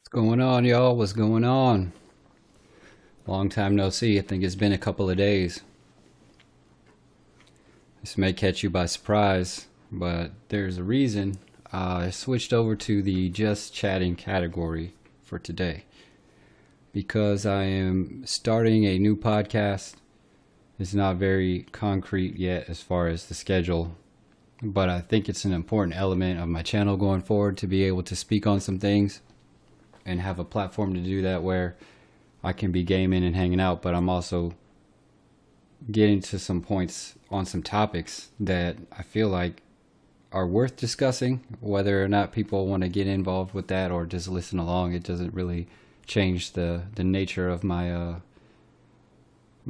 What's going on, y'all? What's going on? Long time no see. I think it's been a couple of days. This may catch you by surprise, but there's a reason I switched over to the just chatting category for today because I am starting a new podcast. It's not very concrete yet as far as the schedule, but I think it's an important element of my channel going forward to be able to speak on some things and have a platform to do that where I can be gaming and hanging out, but I'm also getting to some points on some topics that I feel like are worth discussing. Whether or not people want to get involved with that or just listen along, it doesn't really change the nature of my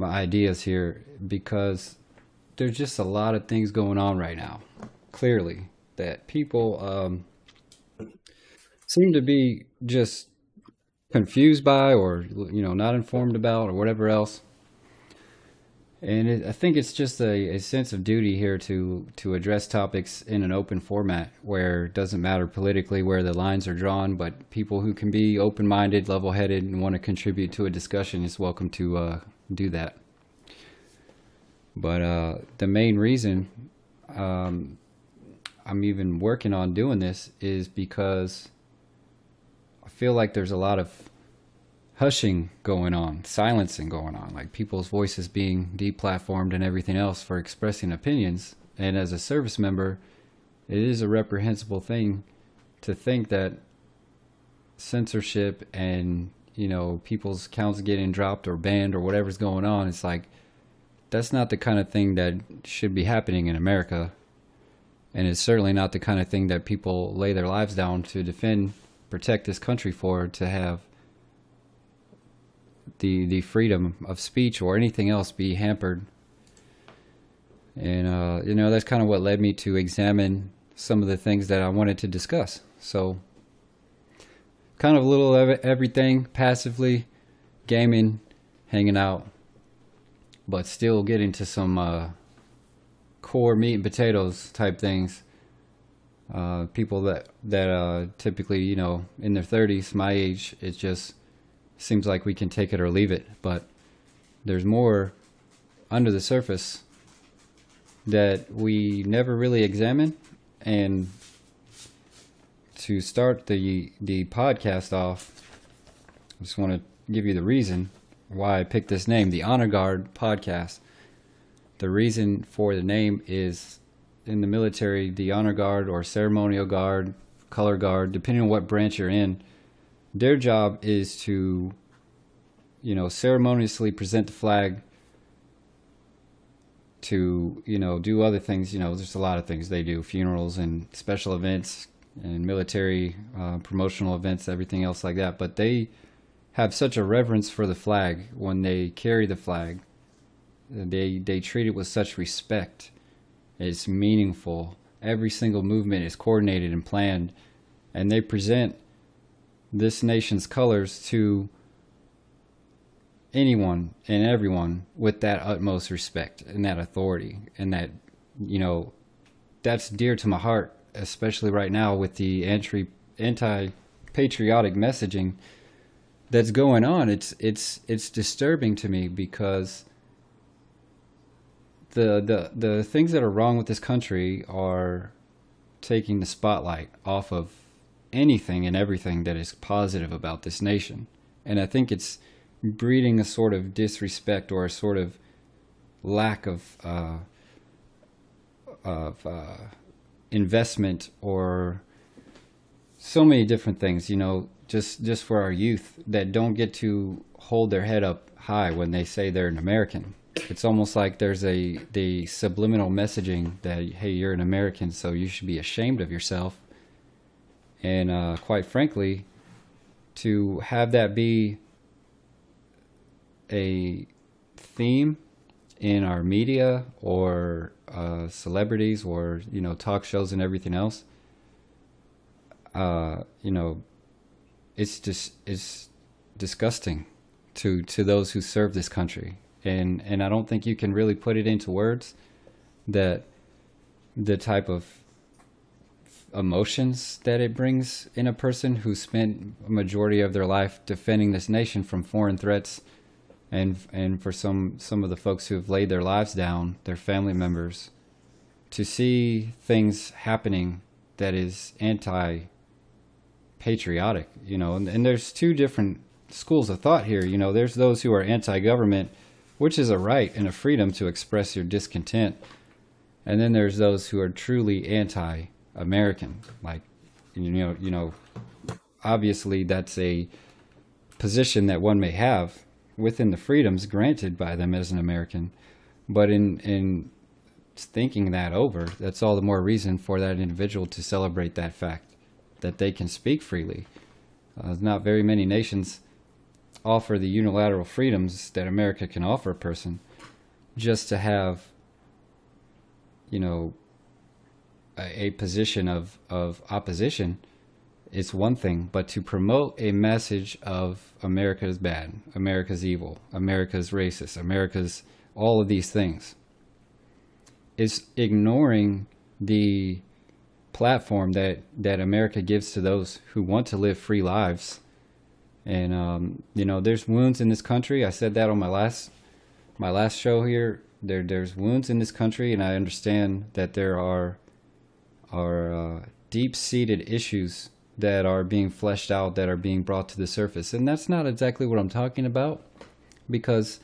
ideas here, because there's just a lot of things going on right now. Clearly, that people seem to be just confused by, or not informed about, or whatever else. And I think it's just a sense of duty here to address topics in an open format where it doesn't matter politically where the lines are drawn, but people who can be open-minded, level-headed, and want to contribute to a discussion is welcome to do that. But the main reason I'm even working on doing this is because I feel like there's a lot of hushing going on, silencing going on, like people's voices being deplatformed and everything else for expressing opinions. And as a service member, it is a reprehensible thing to think that censorship and, people's accounts getting dropped or banned or whatever's going on, it's like, that's not the kind of thing that should be happening in America. And it's certainly not the kind of thing that people lay their lives down to defend, protect this country for, to have the freedom of speech or anything else be hampered. And that's kind of what led me to examine some of the things that I wanted to discuss. So kind of a little of everything, passively gaming, hanging out, but still getting to some core meat and potatoes type things. People that typically, in their 30s, my age, it just seems like we can take it or leave it. But there's more under the surface that we never really examine. And to start the podcast off, I just want to give you the reason why I picked this name, the Honor Guard Podcast. The reason for the name is, in the military, the honor guard or ceremonial guard, color guard, depending on what branch you're in, their job is to, ceremoniously present the flag, to, do other things. There's a lot of things they do, funerals and special events and military promotional events, everything else like that. But they have such a reverence for the flag when they carry the flag. They treat it with such respect. It's meaningful. Every single movement is coordinated and planned, and they present this nation's colors to anyone and everyone with that utmost respect and that authority. And that, that's dear to my heart, especially right now with the anti-patriotic messaging that's going on. It's disturbing to me, because the things that are wrong with this country are taking the spotlight off of anything and everything that is positive about this nation. And I think it's breeding a sort of disrespect or a sort of lack of investment, or so many different things, just for our youth that don't get to hold their head up high when they say they're an American. It's almost like there's the subliminal messaging that, hey, you're an American, so you should be ashamed of yourself. And quite frankly, to have that be a theme in our media or celebrities or, talk shows and everything else, it's disgusting to those who serve this country. And I don't think you can really put it into words, that the type of emotions that it brings in a person who spent a majority of their life defending this nation from foreign threats, and for some of the folks who have laid their lives down, their family members, to see things happening that is anti-patriotic, and there's two different schools of thought here. There's those who are anti-government, which is a right and a freedom to express your discontent, and then there's those who are truly anti-American. Like, obviously that's a position that one may have within the freedoms granted by them as an American, but in thinking that over, that's all the more reason for that individual to celebrate that fact that they can speak freely. Not very many nations offer the unilateral freedoms that America can offer a person. Just to have, a position of opposition is one thing, but to promote a message of America is bad, America's evil, America's racist, America's all of these things, is ignoring the platform that America gives to those who want to live free lives. And there's wounds in this country. I said that on my last show here. There's wounds in this country, and I understand that there are deep-seated issues that are being fleshed out, that are being brought to the surface. And that's not exactly what I'm talking about, because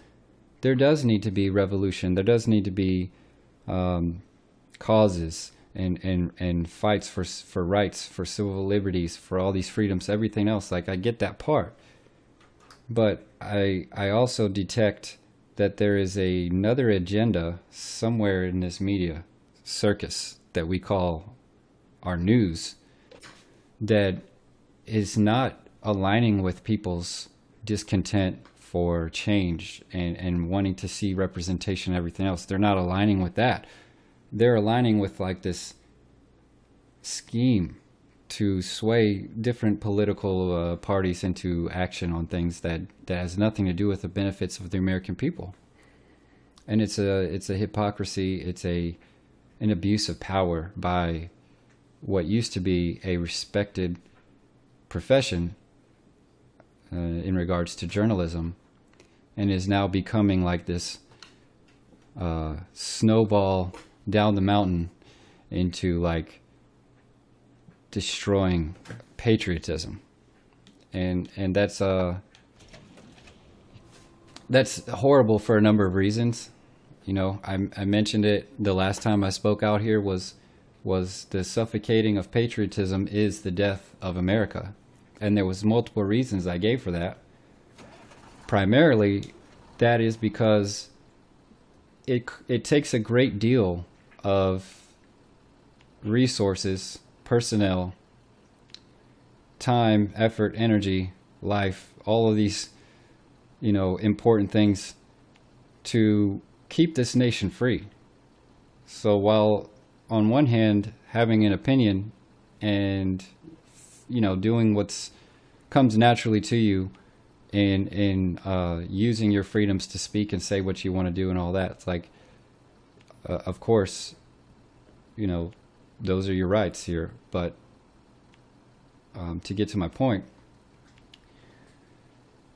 there does need to be revolution. There does need to be causes and fights for rights, for civil liberties, for all these freedoms, everything else. Like, I get that part. But I also detect that there is another agenda somewhere in this media circus that we call our news, that is not aligning with people's discontent for change and wanting to see representation and everything else. They're not aligning with that. They're aligning with like this scheme to sway different political parties into action on things that has nothing to do with the benefits of the American people. And it's a hypocrisy. It's an abuse of power by what used to be a respected profession in regards to journalism, and is now becoming like this snowball down the mountain into like destroying patriotism. And that's horrible for a number of reasons. I mentioned it the last time I spoke out here, was the suffocating of patriotism is the death of America. And there was multiple reasons I gave for that. Primarily, that is because it takes a great deal of resources, personnel, time, effort, energy, life, all of these, important things to keep this nation free. So while on one hand, having an opinion and, doing what's comes naturally to you, and using your freedoms to speak and say what you want to do and all that, it's like, of course, those are your rights here. But to get to my point,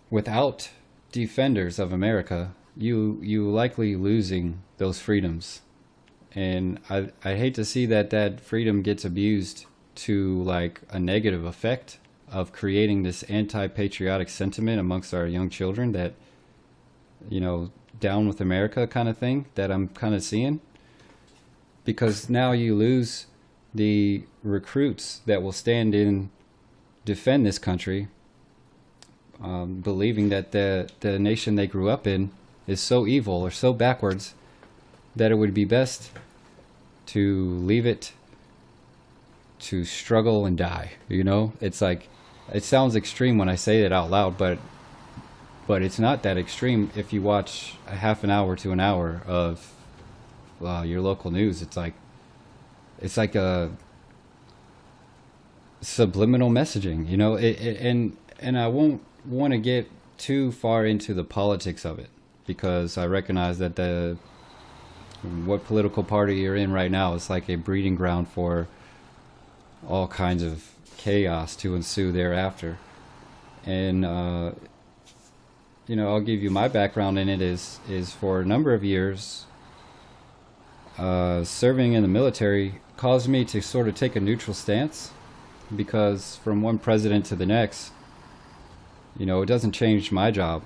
without defenders of America, you likely losing those freedoms. And I hate to see that freedom gets abused to like a negative effect of creating this anti-patriotic sentiment amongst our young children, that, down with America kind of thing that I'm kind of seeing. Because now you lose the recruits that will stand in, defend this country, believing that the nation they grew up in is so evil or so backwards that it would be best to leave it to struggle and die. It's like, it sounds extreme when I say it out loud, but it's not that extreme. If you watch a half an hour to an hour of your local news, it's like a subliminal messaging, and I won't want to get too far into the politics of it, because I recognize that what political party you're in right now is like a breeding ground for all kinds of chaos to ensue thereafter. And I'll give you my background in it. Is for a number of years, serving in the military caused me to sort of take a neutral stance, because from one president to the next, it doesn't change my job.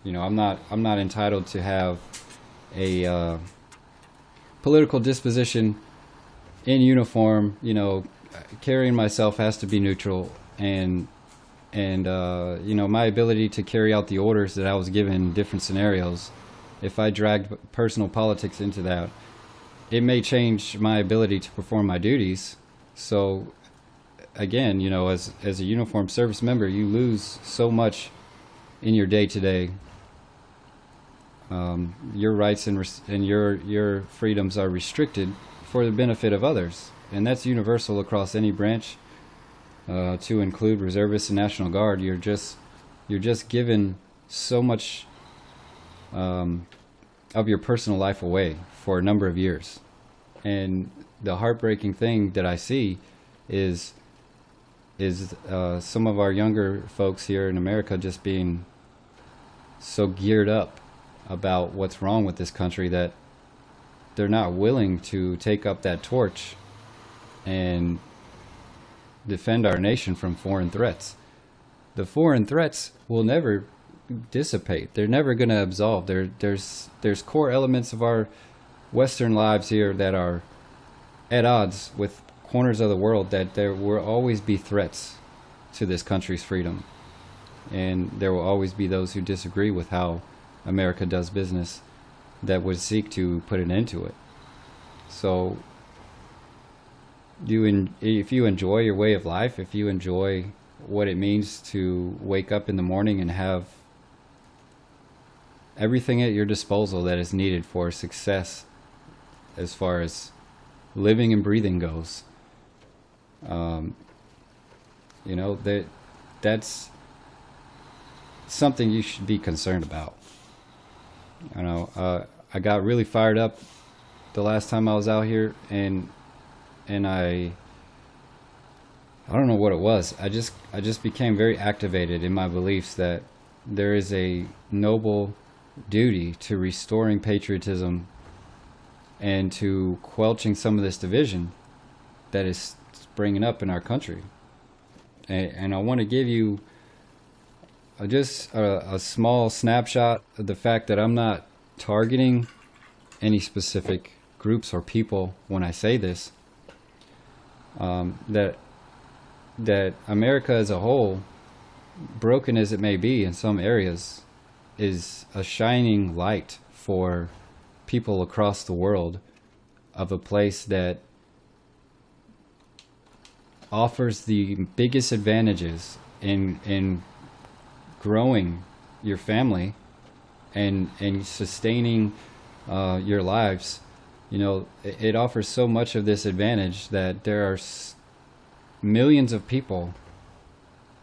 I'm not entitled to have a political disposition in uniform. Carrying myself has to be neutral, and my ability to carry out the orders that I was given in different scenarios, if I dragged personal politics into that, it may change my ability to perform my duties. So again, as a uniformed service member, you lose so much in your day-to-day. Your rights and your freedoms are restricted for the benefit of others, and that's universal across any branch, to include reservists and National Guard. You're just given so much of your personal life away for a number of years. And the heartbreaking thing that I see is some of our younger folks here in America just being so geared up about what's wrong with this country that they're not willing to take up that torch and defend our nation from foreign threats. The foreign threats will never dissipate. They're never going to absolve. There's core elements of our Western lives here that are at odds with corners of the world, that there will always be threats to this country's freedom. And there will always be those who disagree with how America does business that would seek to put an end to it. So if you enjoy your way of life, if you enjoy what it means to wake up in the morning and have everything at your disposal that is needed for success as far as living and breathing goes, that's something you should be concerned about. I got really fired up the last time I was out here, and I don't know what it was. I just became very activated in my beliefs that there is a noble duty to restoring patriotism and to quelching some of this division that is springing up in our country. And I want to give you just a small snapshot of the fact that I'm not targeting any specific groups or people when I say this. That America as a whole, broken as it may be in some areas, is a shining light for people across the world of a place that offers the biggest advantages in growing your family and sustaining your lives. It offers so much of this advantage that there are millions of people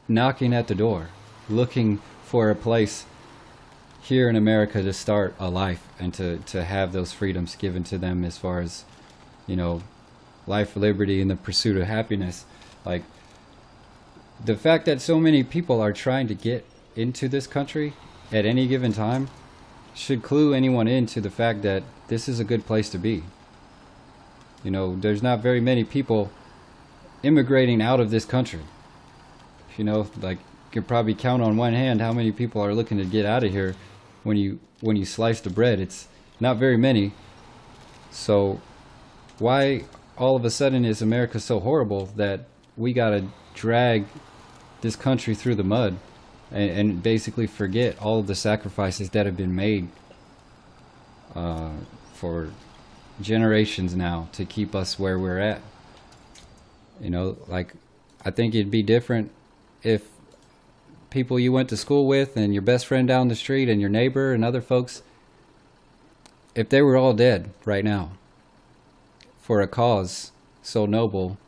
knocking at the door, looking for a place here in America to start a life and to have those freedoms given to them, as far as, life, liberty, and the pursuit of happiness. Like, the fact that so many people are trying to get into this country at any given time should clue anyone into the fact that this is a good place to be. There's not very many people immigrating out of this country. Like, you can probably count on one hand how many people are looking to get out of here. When you slice the bread, it's not very many. So why all of a sudden is America so horrible that we gotta drag this country through the mud and basically forget all of the sacrifices that have been made for generations now to keep us where we're at? Like, I think it'd be different if people you went to school with and your best friend down the street and your neighbor and other folks, if they were all dead right now for a cause so noble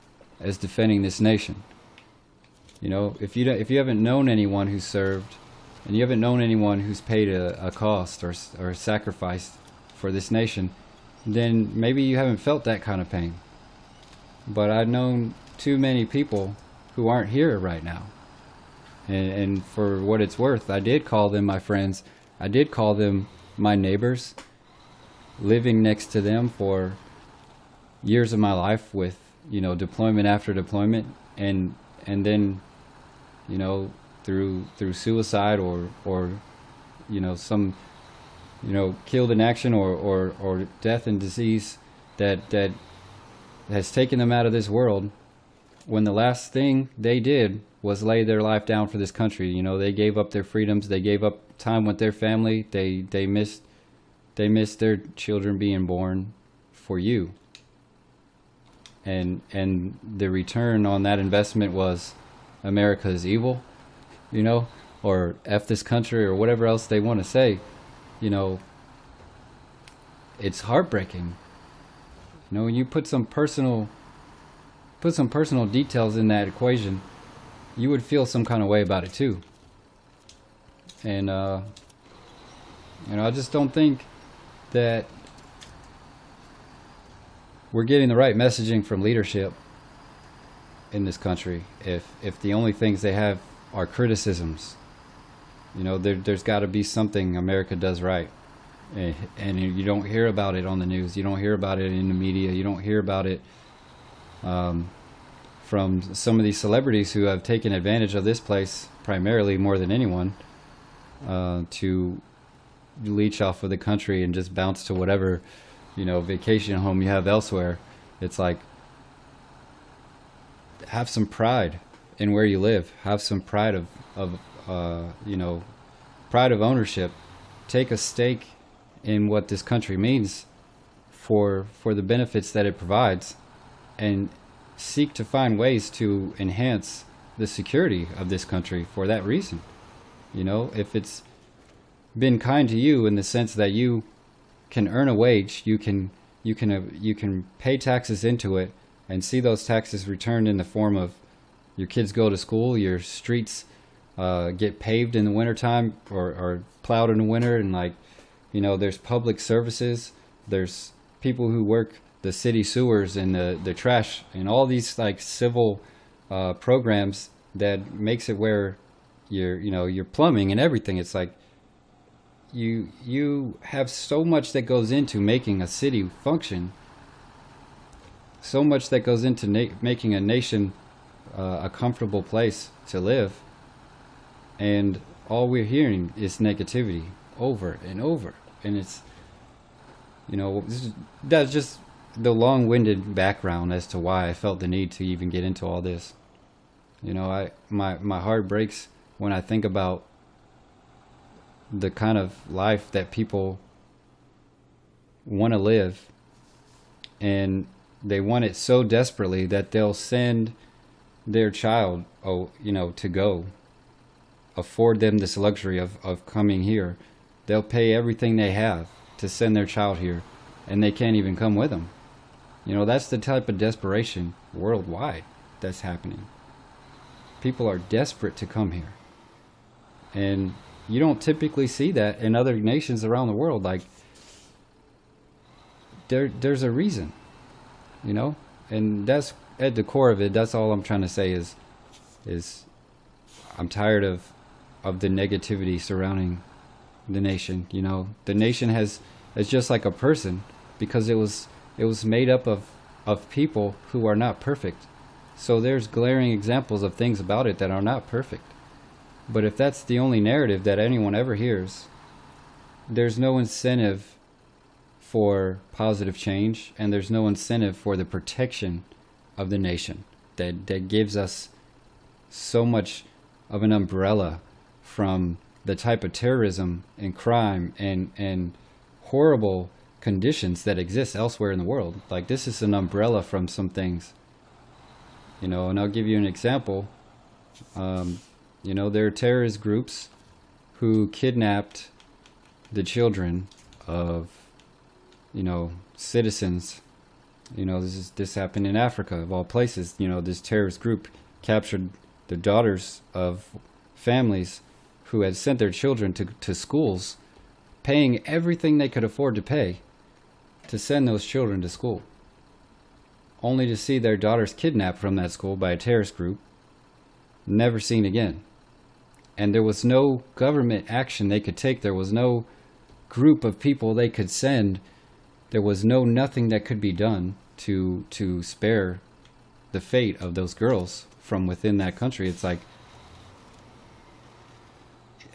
as defending this nation. If you haven't known anyone who served, and you haven't known anyone who's paid a cost or sacrificed for this nation, then maybe you haven't felt that kind of pain. But I've known too many people who aren't here right now. And for what it's worth, I did call them my friends. I did call them my neighbors, living next to them for years of my life with, deployment after deployment, and then, through suicide or some, killed in action or death and disease that has taken them out of this world, when the last thing they did was lay their life down for this country. They gave up their freedoms, they gave up time with their family, they missed their children being born for you. And the return on that investment was America is evil, or F this country, or whatever else they want to say. It's heartbreaking. When you put some personal details in that equation, you would feel some kind of way about it too. And I just don't think that we're getting the right messaging from leadership in this country if the only things they have are criticisms. There's got to be something America does right, and you don't hear about it on the news, you don't hear about it in the media, you don't hear about it from some of these celebrities who have taken advantage of this place primarily more than anyone, to leech off of the country and just bounce to whatever vacation home you have elsewhere. It's like, have some pride in where you live, have some pride of pride of ownership, take a stake in what this country means for the benefits that it provides, and seek to find ways to enhance the security of this country for that reason. If it's been kind to you in the sense that you can earn a wage, you can pay taxes into it and see those taxes returned in the form of your kids go to school, your streets get paved in the wintertime or plowed in the winter, and there's public services, there's people who work the city sewers and the trash and all these civil programs that makes it where your plumbing and everything. It's like you have so much that goes into making a city function, so much that goes into making a nation a comfortable place to live, and all we're hearing is negativity over and over. And it's that's just the long-winded background as to why I felt the need to even get into all this. My heart breaks when I think about the kind of life that people want to live, and they want it so desperately that they'll send their child to go, afford them this luxury of coming here. They'll pay everything they have to send their child here, and they can't even come with them. That's the type of desperation worldwide that's happening. People are desperate to come here, and you don't typically see that in other nations around the world. There's a reason, and that's at the core of it. That's all I'm trying to say is I'm tired of the negativity surrounding the nation. The nation is just like a person, because it was made up of people who are not perfect. So there's glaring examples of things about it that are not perfect. But if that's the only narrative that anyone ever hears, there's no incentive for positive change, and there's no incentive for the protection of the nation that gives us so much of an umbrella from the type of terrorism and crime and horrible conditions that exist elsewhere in the world. This is an umbrella from some things, and I'll give you an example. There are terrorist groups who kidnapped the children of, citizens. This happened in Africa, of all places. This terrorist group captured the daughters of families who had sent their children to schools, paying everything they could afford to pay to send those children to school. only to see their daughters kidnapped from that school by a terrorist group, never seen again. And there was no government action they could take. There was no group of people they could send. There was nothing that could be done to spare the fate of those girls from within that country. It's like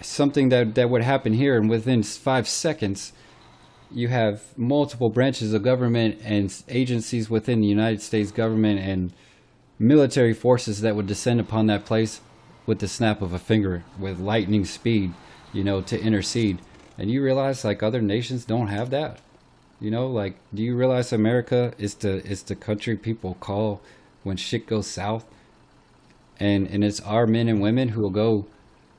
something that would happen here, and within 5 seconds you have multiple branches of government and agencies within the United States government and military forces that would descend upon that place with the snap of a finger, with lightning speed, to intercede. And you realize, like, other nations don't have that. Like, do you realize America is the country people call when shit goes south? And it's our men and women who will go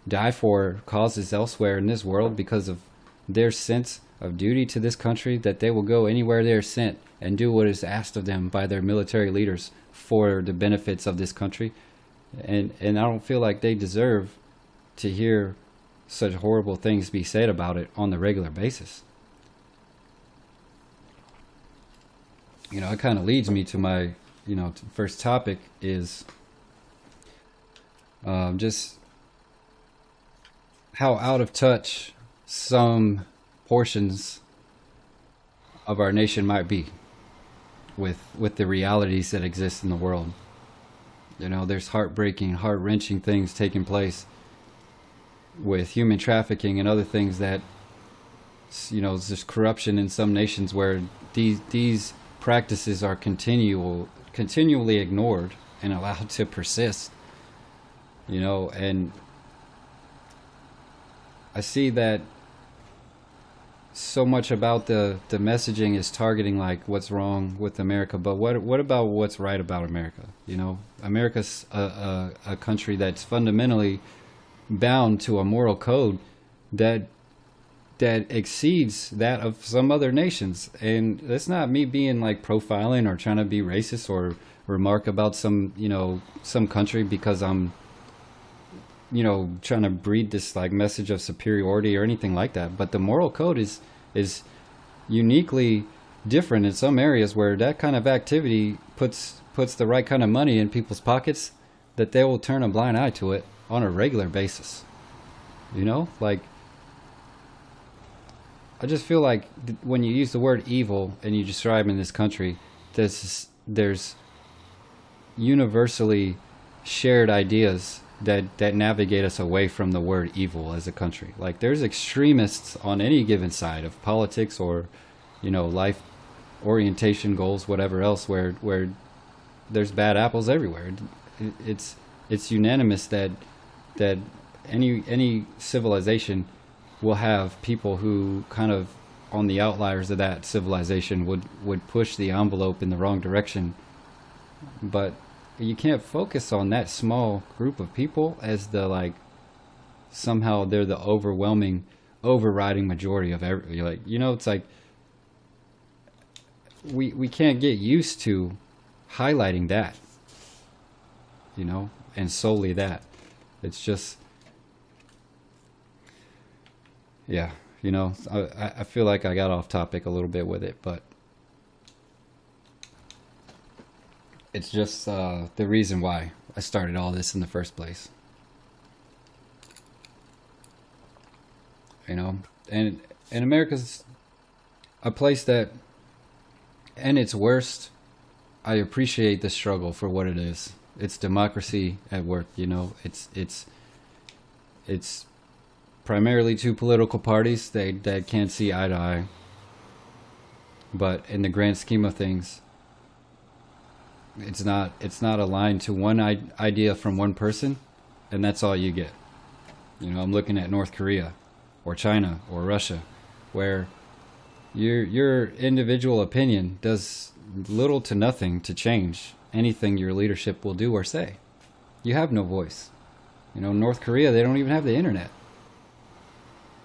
die for causes elsewhere in this world because of their sense of duty to this country, that they will go anywhere they're sent and do what is asked of them by their military leaders for the benefits of this country. And I don't feel like they deserve to hear such horrible things be said about it on the regular basis. It kind of leads me to my, first topic is just how out of touch some portions of our nation might be with the realities that exist in the world. There's heartbreaking, heart-wrenching things taking place with human trafficking and other things that, there's corruption in some nations where these practices are continually ignored and allowed to persist. And I see that so much about the messaging is targeting like what's wrong with America, but what about what's right about America? America's a country that's fundamentally bound to a moral code that exceeds that of some other nations. And that's not me being like profiling or trying to be racist or remark about some country because I'm trying to breed this like message of superiority or anything like that. But the moral code is uniquely different in some areas where that kind of activity puts the right kind of money in people's pockets, that they will turn a blind eye to it on a regular basis. Like, I just feel like when you use the word evil and you describe in this country, there's universally shared ideas that navigate us away from the word evil as a country. Like, there's extremists on any given side of politics or life orientation goals, whatever else, where there's bad apples everywhere. It's unanimous that any civilization will have people who kind of on the outliers of that civilization would push the envelope in the wrong direction. But you can't focus on that small group of people as the like somehow they're the overriding majority of every, it's like we can't get used to highlighting that, and solely that. It's just, yeah, I feel like I got off topic a little bit with it, but it's just the reason why I started all this in the first place. And America's a place that, at its worst, I appreciate the struggle for what it is. It's democracy at work. It's primarily two political parties that can't see eye to eye. But in the grand scheme of things, it's not aligned to one idea from one person, and that's all you get. I'm looking at North Korea or China or Russia, where your individual opinion does little to nothing to change anything your leadership will do or say. You have no voice. North Korea, they don't even have the internet.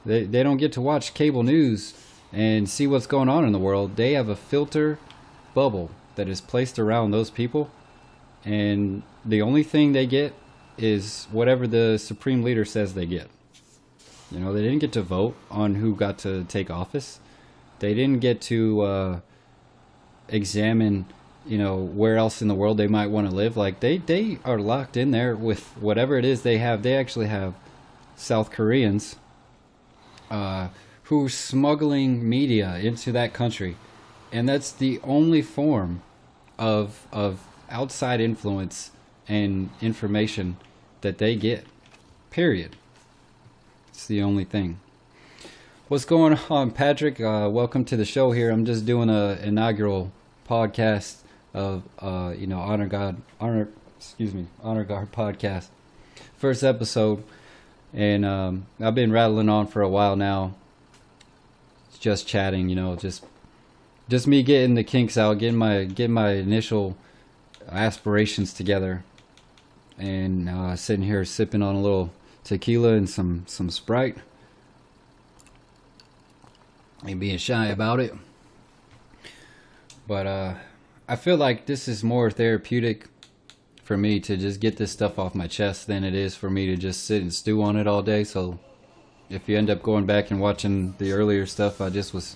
They don't get to watch cable news and see what's going on in the world. They have a filter bubble that is placed around those people, and the only thing they get is whatever the supreme leader says they get. They didn't get to vote on who got to take office. They didn't get to examine where else in the world they might want to live. Like they are locked in there with whatever it is they have. They actually have South Koreans who's smuggling media into that country, and that's the only form of outside influence and information that they get. Period. It's the only thing. What's going on, Patrick? Welcome to the show here. I'm just doing a inaugural podcast of Honor Guard podcast. First episode, and I've been rattling on for a while now. It's just chatting, just me getting the kinks out, getting my initial aspirations together, and sitting here sipping on a little tequila and some Sprite. Ain't being shy about it. But I feel like this is more therapeutic for me to just get this stuff off my chest than it is for me to just sit and stew on it all day. So if you end up going back and watching the earlier stuff, I just was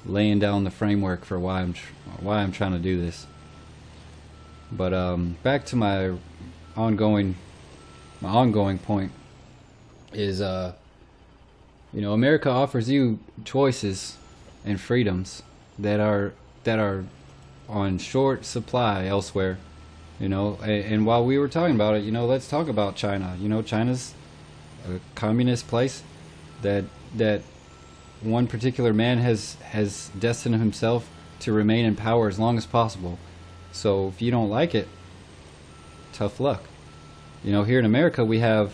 laying down the framework for why I'm trying to do this. But back to my ongoing point is America offers you choices and freedoms that are on short supply elsewhere. And while we were talking about it, let's talk about China. China's a communist place that one particular man has destined himself to remain in power as long as possible. So if you don't like it, tough luck. Here in America we have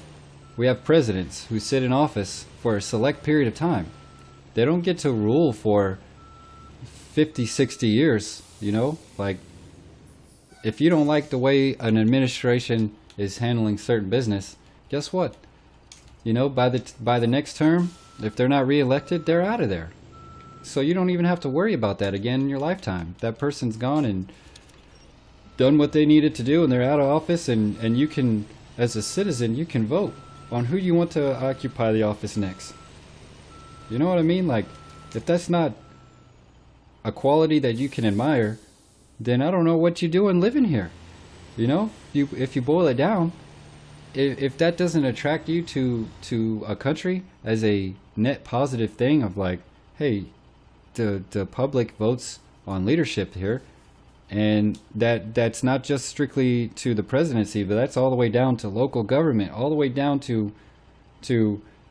presidents who sit in office for a select period of time. They don't get to rule for 50, 60 years, like if you don't like the way an administration is handling certain business, guess what? By the next term, if they're not reelected, they're out of there. So you don't even have to worry about that again in your lifetime. That person's gone and done what they needed to do, and they're out of office, and you can, as a citizen, you can vote on who you want to occupy the office next. You know what I mean? Like, if that's not a quality that you can admire, then I don't know what you're doing living here. If you boil it down, if that doesn't attract you to a country as a net positive thing of like, hey, the public votes on leadership here, and that's not just strictly to the presidency, but that's all the way down to local government, all the way down to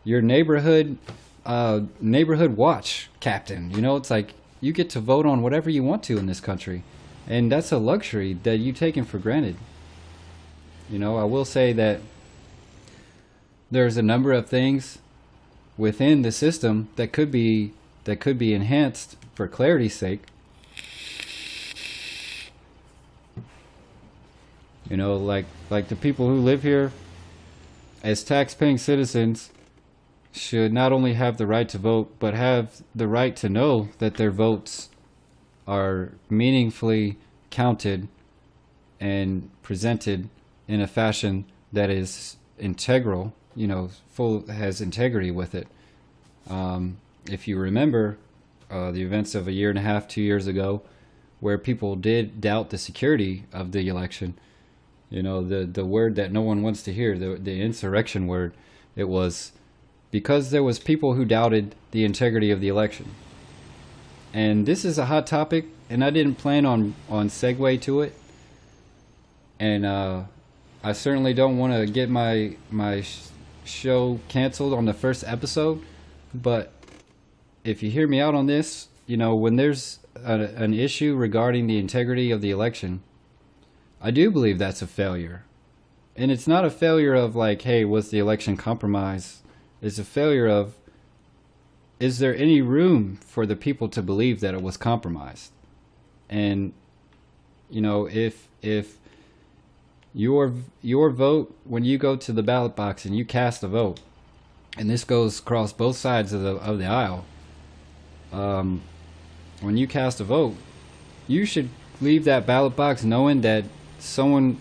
your neighborhood watch captain. It's like you get to vote on whatever you want to in this country, and that's a luxury that you taken for granted. I will say that there's a number of things within the system that could be enhanced for clarity's sake. Like the people who live here as tax-paying citizens should not only have the right to vote, but have the right to know that their votes are meaningfully counted and presented in a fashion that is integral, has integrity with it. If you remember the events of a year and a half, 2 years ago, where people did doubt the security of the election, the word that no one wants to hear, the insurrection word, it was because there was people who doubted the integrity of the election. And this is a hot topic, and I didn't plan on segue to it. And I certainly don't want to get my show canceled on the first episode. But if you hear me out on this, when there's an issue regarding the integrity of the election, I do believe that's a failure. And it's not a failure of like, hey, was the election compromised? It's a failure of, is there any room for the people to believe that it was compromised? And, if your vote, when you go to the ballot box and you cast a vote, and this goes across both sides of the aisle, when you cast a vote, you should leave that ballot box knowing that someone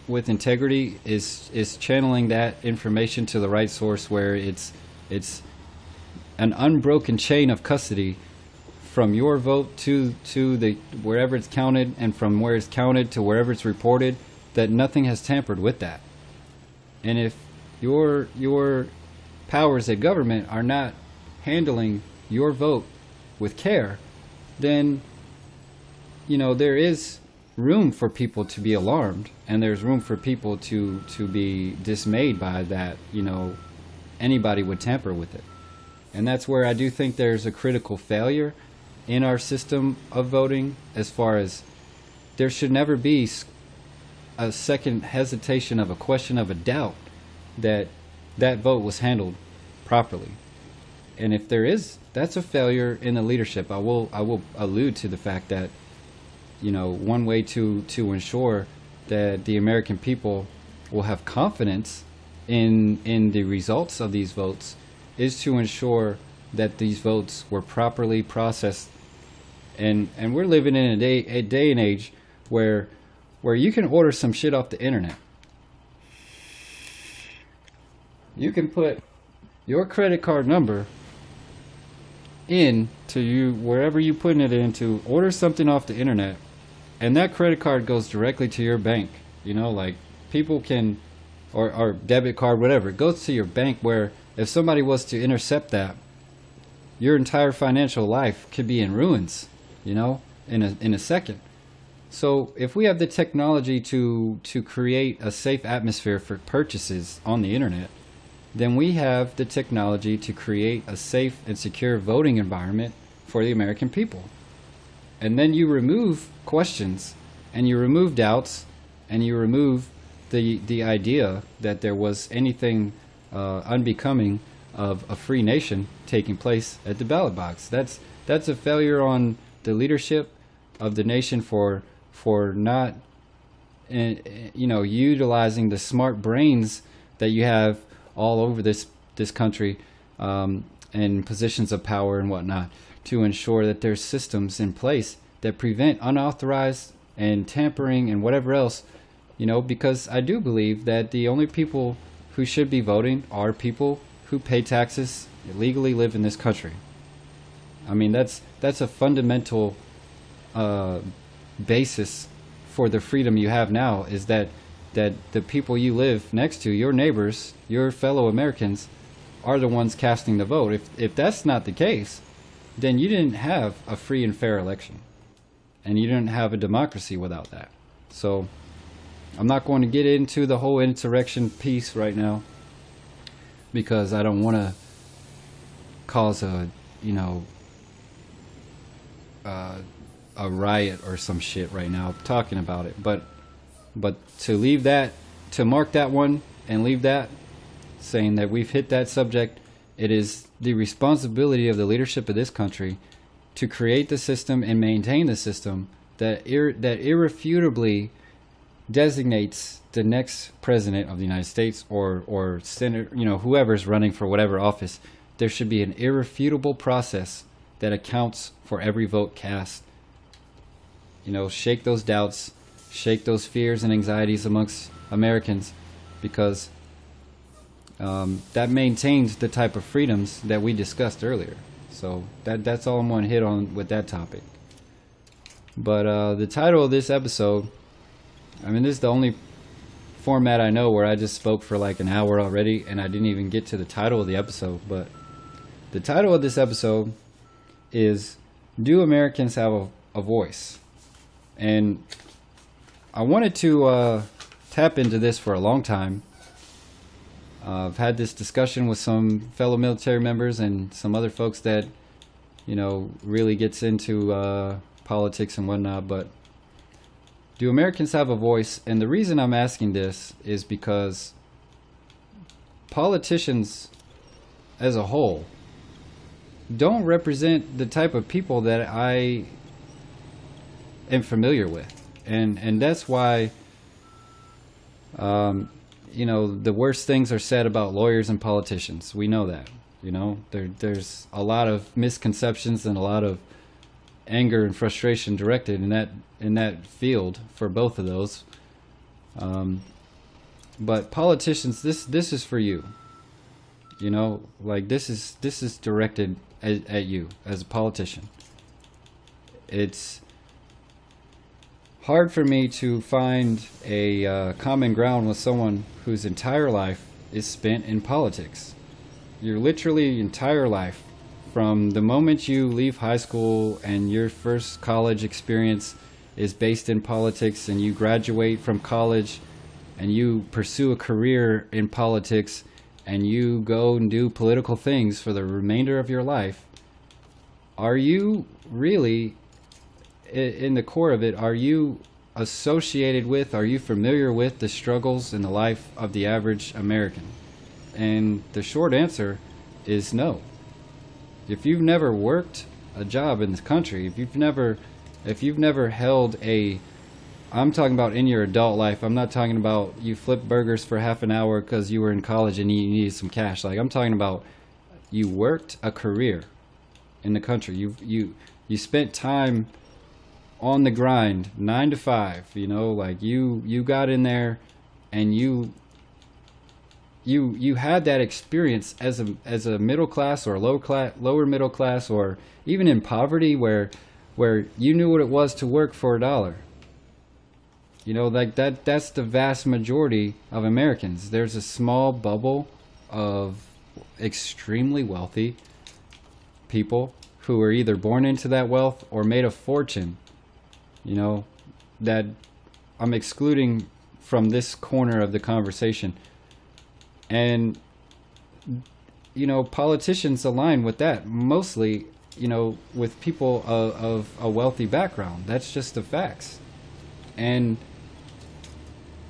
with integrity is channeling that information to the right source, where it's an unbroken chain of custody from your vote to the wherever it's counted, and from where it's counted to wherever it's reported, that nothing has tampered with that. And if your powers at government are not handling your vote with care, then there is room for people to be alarmed, and there's room for people to be dismayed by that. Anybody would tamper with it. And that's where I do think there's a critical failure in our system of voting, as far as there should never be a second hesitation of a question of a doubt that that vote was handled properly. And if there is, that's a failure in the leadership. I will allude to the fact that one way to ensure that the American people will have confidence in the results of these votes is to ensure that these votes were properly processed. And we're living in a day and age where you can order some shit off the internet. You can put your credit card number in to you wherever you putting it in to order something off the internet, and that credit card goes directly to your bank. Like people can, or debit card, whatever, it goes to your bank, where if somebody was to intercept that, your entire financial life could be in ruins, in a second. So if we have the technology to create a safe atmosphere for purchases on the internet, then we have the technology to create a safe and secure voting environment for the American people. And then you remove questions, and you remove doubts, and you remove the idea that there was anything unbecoming of a free nation taking place at the ballot box. That's a failure on the leadership of the nation for not utilizing the smart brains that you have all over this country, and positions of power and whatnot, to ensure that there's systems in place that prevent unauthorized and tampering and whatever else. Because I do believe that the only people who should be voting are people who pay taxes, legally live in this country. I mean, that's a fundamental basis for the freedom you have now, is that the people you live next to, your neighbors, your fellow Americans, are the ones casting the vote. If that's not the case, then you didn't have a free and fair election, and you didn't have a democracy without that. So I'm not going to get into the whole insurrection piece right now, because I don't want to cause a riot or some shit right now talking about it. But to mark that one and leave that, saying that we've hit that subject, it is the responsibility of the leadership of this country to create the system and maintain the system that irrefutably designates the next president of the United States, or senator, whoever's running for whatever office. There should be an irrefutable process that accounts for every vote cast. Shake those doubts, shake those fears and anxieties amongst Americans, because that maintains the type of freedoms that we discussed earlier. So that's all I'm going to hit on with that topic. But the title of this episode, this is the only format I know where I just spoke for like an hour already, and I didn't even get to the title of the episode. But the title of this episode is, Do Americans Have a Voice? And I wanted to tap into this for a long time. I've had this discussion with some fellow military members and some other folks that, really gets into politics and whatnot. But do Americans have a voice? And the reason I'm asking this is because politicians as a whole don't represent the type of people that I am familiar with. And that's why, the worst things are said about lawyers and politicians. We know that. There's a lot of misconceptions and a lot of anger and frustration directed in that field for both of those. But politicians, this is for you. This is directed at you as a politician. it's hard for me to find a common ground with someone whose entire life is spent in politics. Your literally entire life, from the moment you leave high school and your first college experience is based in politics, and you graduate from college and you pursue a career in politics and you go and do political things for the remainder of your life, are you really, in the core of it, are you associated with, are you familiar with the struggles in the life of the average American? And the short answer is no. If you've never worked a job in this country, if you've never held a, I'm talking about in your adult life, I'm not talking about you flip burgers for half an hour because you were in college and you needed some cash. Like, I'm talking about you worked a career in the country. You spent time on the grind, 9 to 5, like you got in there and you had that experience as a middle class or lower middle class, or even in poverty where you knew what it was to work for $1. Like that's the vast majority of Americans. There's a small bubble of extremely wealthy people who are either born into that wealth or made a fortune, that I'm excluding from this corner of the conversation. And, politicians align with that mostly, with people of a wealthy background. That's just the facts. And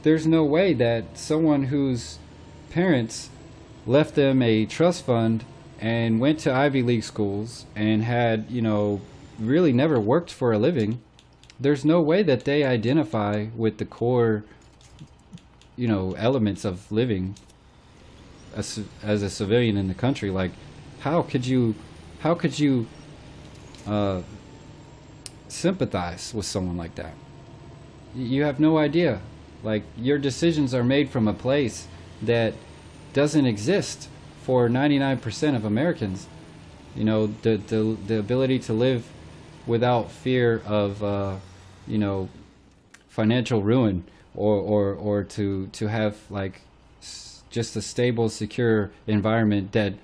there's no way that someone whose parents left them a trust fund and went to Ivy League schools and had, really never worked for a living, there's no way that they identify with the core, elements of living as a civilian in the country. Like, how could you sympathize with someone like that? You have no idea. Like, your decisions are made from a place that doesn't exist for 99% of Americans. The ability to live without fear of financial ruin, or to have like just a stable, secure environment that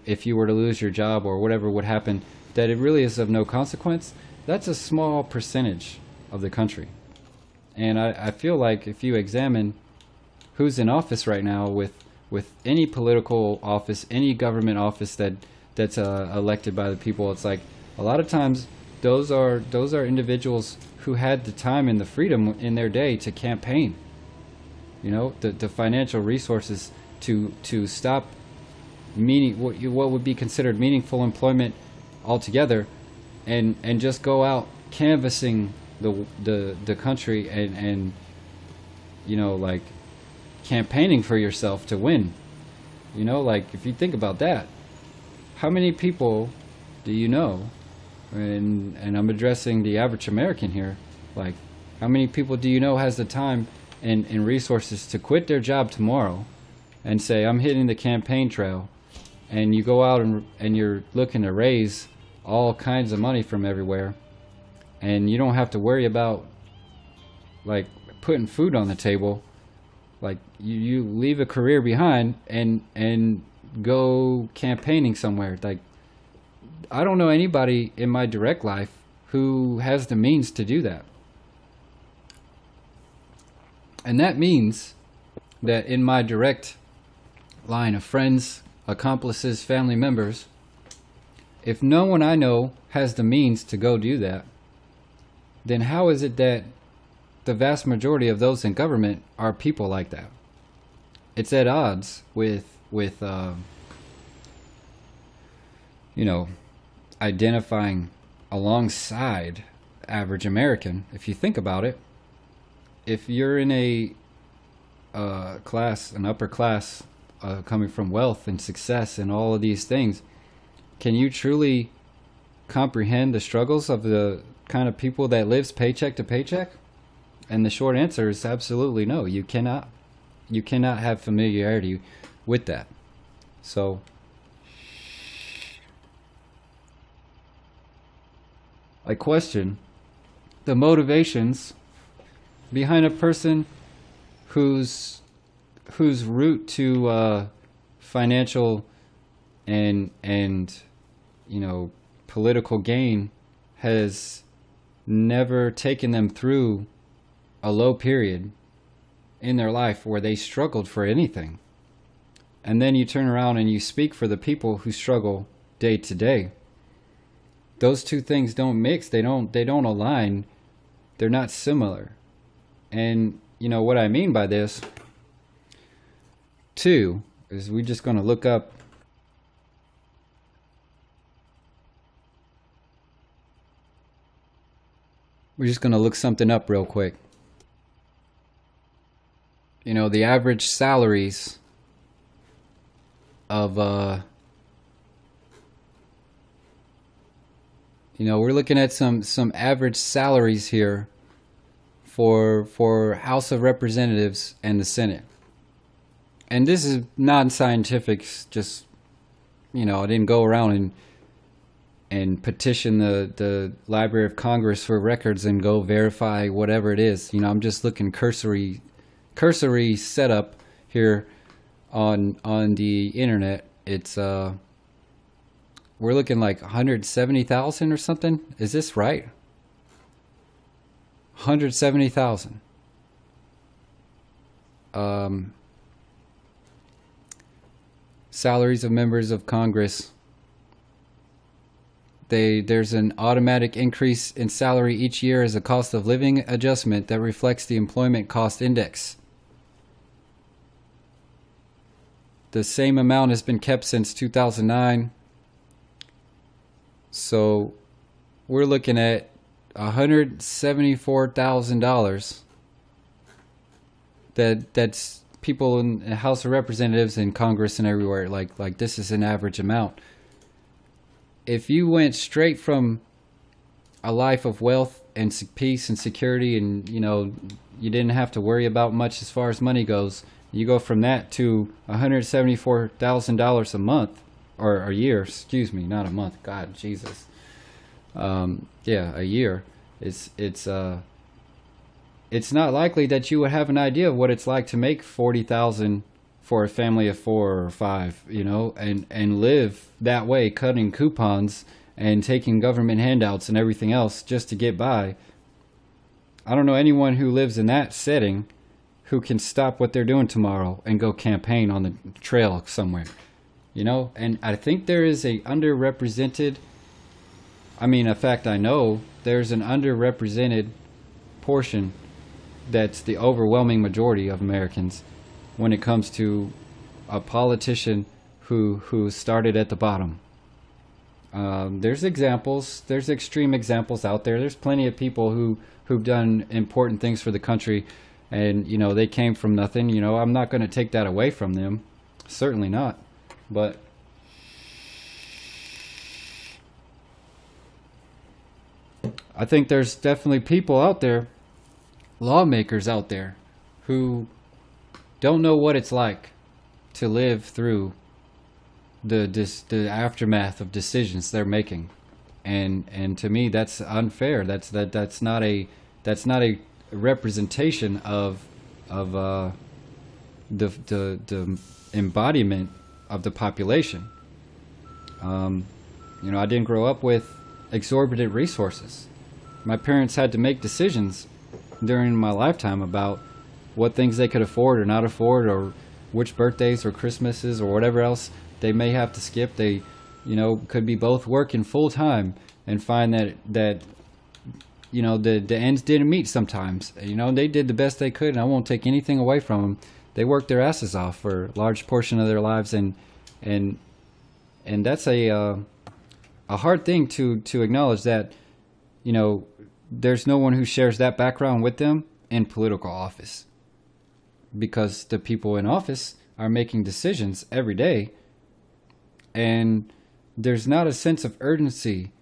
if you were to lose your job or whatever would happen, that it really is of no consequence. That's a small percentage of the country. And I feel like if you examine who's in office right now, with any political office, any government office that's elected by the people, it's like a lot of times those are individuals who had the time and the freedom in their day to campaign. The financial resources to stop what would be considered meaningful employment altogether, and just go out canvassing the country and like campaigning for yourself to win. Like, if you think about that, how many people do you know, and I'm addressing the average American here, like, how many people do you know has the time and resources to quit their job tomorrow and say, I'm hitting the campaign trail, and you go out and you're looking to raise all kinds of money from everywhere, and you don't have to worry about like putting food on the table. Like, you leave a career behind and go campaigning somewhere. Like, I don't know anybody in my direct life who has the means to do that. And that means that in my direct line of friends, accomplices, family members, if no one I know has the means to go do that, then how is it that the vast majority of those in government are people like that? It's at odds with identifying alongside average American. If you think about it, if you're in a class, an upper class, coming from wealth and success and all of these things, can you truly comprehend the struggles of the kind of people that lives paycheck to paycheck? And the short answer is absolutely no. You cannot. You cannot have familiarity with that. So I question the motivations behind a person whose route to financial and political gain has never taken them through a low period in their life where they struggled for anything. And then you turn around and you speak for the people who struggle day to day. Those two things don't mix. They don't align. They're not similar. And what I mean by this too is we're just going to look up something up real quick. The average salaries of we're looking at some average salaries here for House of Representatives and the Senate. And this is non-scientific, just I didn't go around and petition the Library of Congress for records and go verify whatever it is. I'm just looking cursory setup here on the internet. It's we're looking like 170,000 or something. Is this right? 170,000. Salaries of members of Congress. There's an automatic increase in salary each year as a cost of living adjustment that reflects the employment cost index. The same amount has been kept since 2009. So we're looking at $174,000. That's people in the House of Representatives and Congress and everywhere. Like this is an average amount. If you went straight from a life of wealth and peace and security, and you didn't have to worry about much as far as money goes, you go from that to $174,000 a month, or a year, excuse me, not a month. God, Jesus. Yeah, a year. It's not likely that you would have an idea of what it's like to make $40,000 for a family of 4 or 5, and live that way, cutting coupons and taking government handouts and everything else just to get by. I don't know anyone who lives in that setting who can stop what they're doing tomorrow and go campaign on the trail somewhere, and I think there is a underrepresented, in fact, I know there's an underrepresented portion that's the overwhelming majority of Americans when it comes to a politician who started at the bottom. There's examples, there's extreme examples out there. There's plenty of people who've done important things for the country, and they came from nothing. I'm not going to take that away from them, certainly not. But I think there's definitely people out there, lawmakers out there, who don't know what it's like to live through the aftermath of decisions they're making, and to me that's unfair. That's not a representation of the embodiment of the population. I didn't grow up with exorbitant resources. My parents had to make decisions during my lifetime about what things they could afford or not afford, or which birthdays or Christmases or whatever else they may have to skip. They, could be both working full time and find that the ends didn't meet sometimes. They did the best they could, and I won't take anything away from them. They worked their asses off for a large portion of their lives, and that's a hard thing to acknowledge, that there's no one who shares that background with them in political office, because the people in office are making decisions every day, and there's not a sense of urgency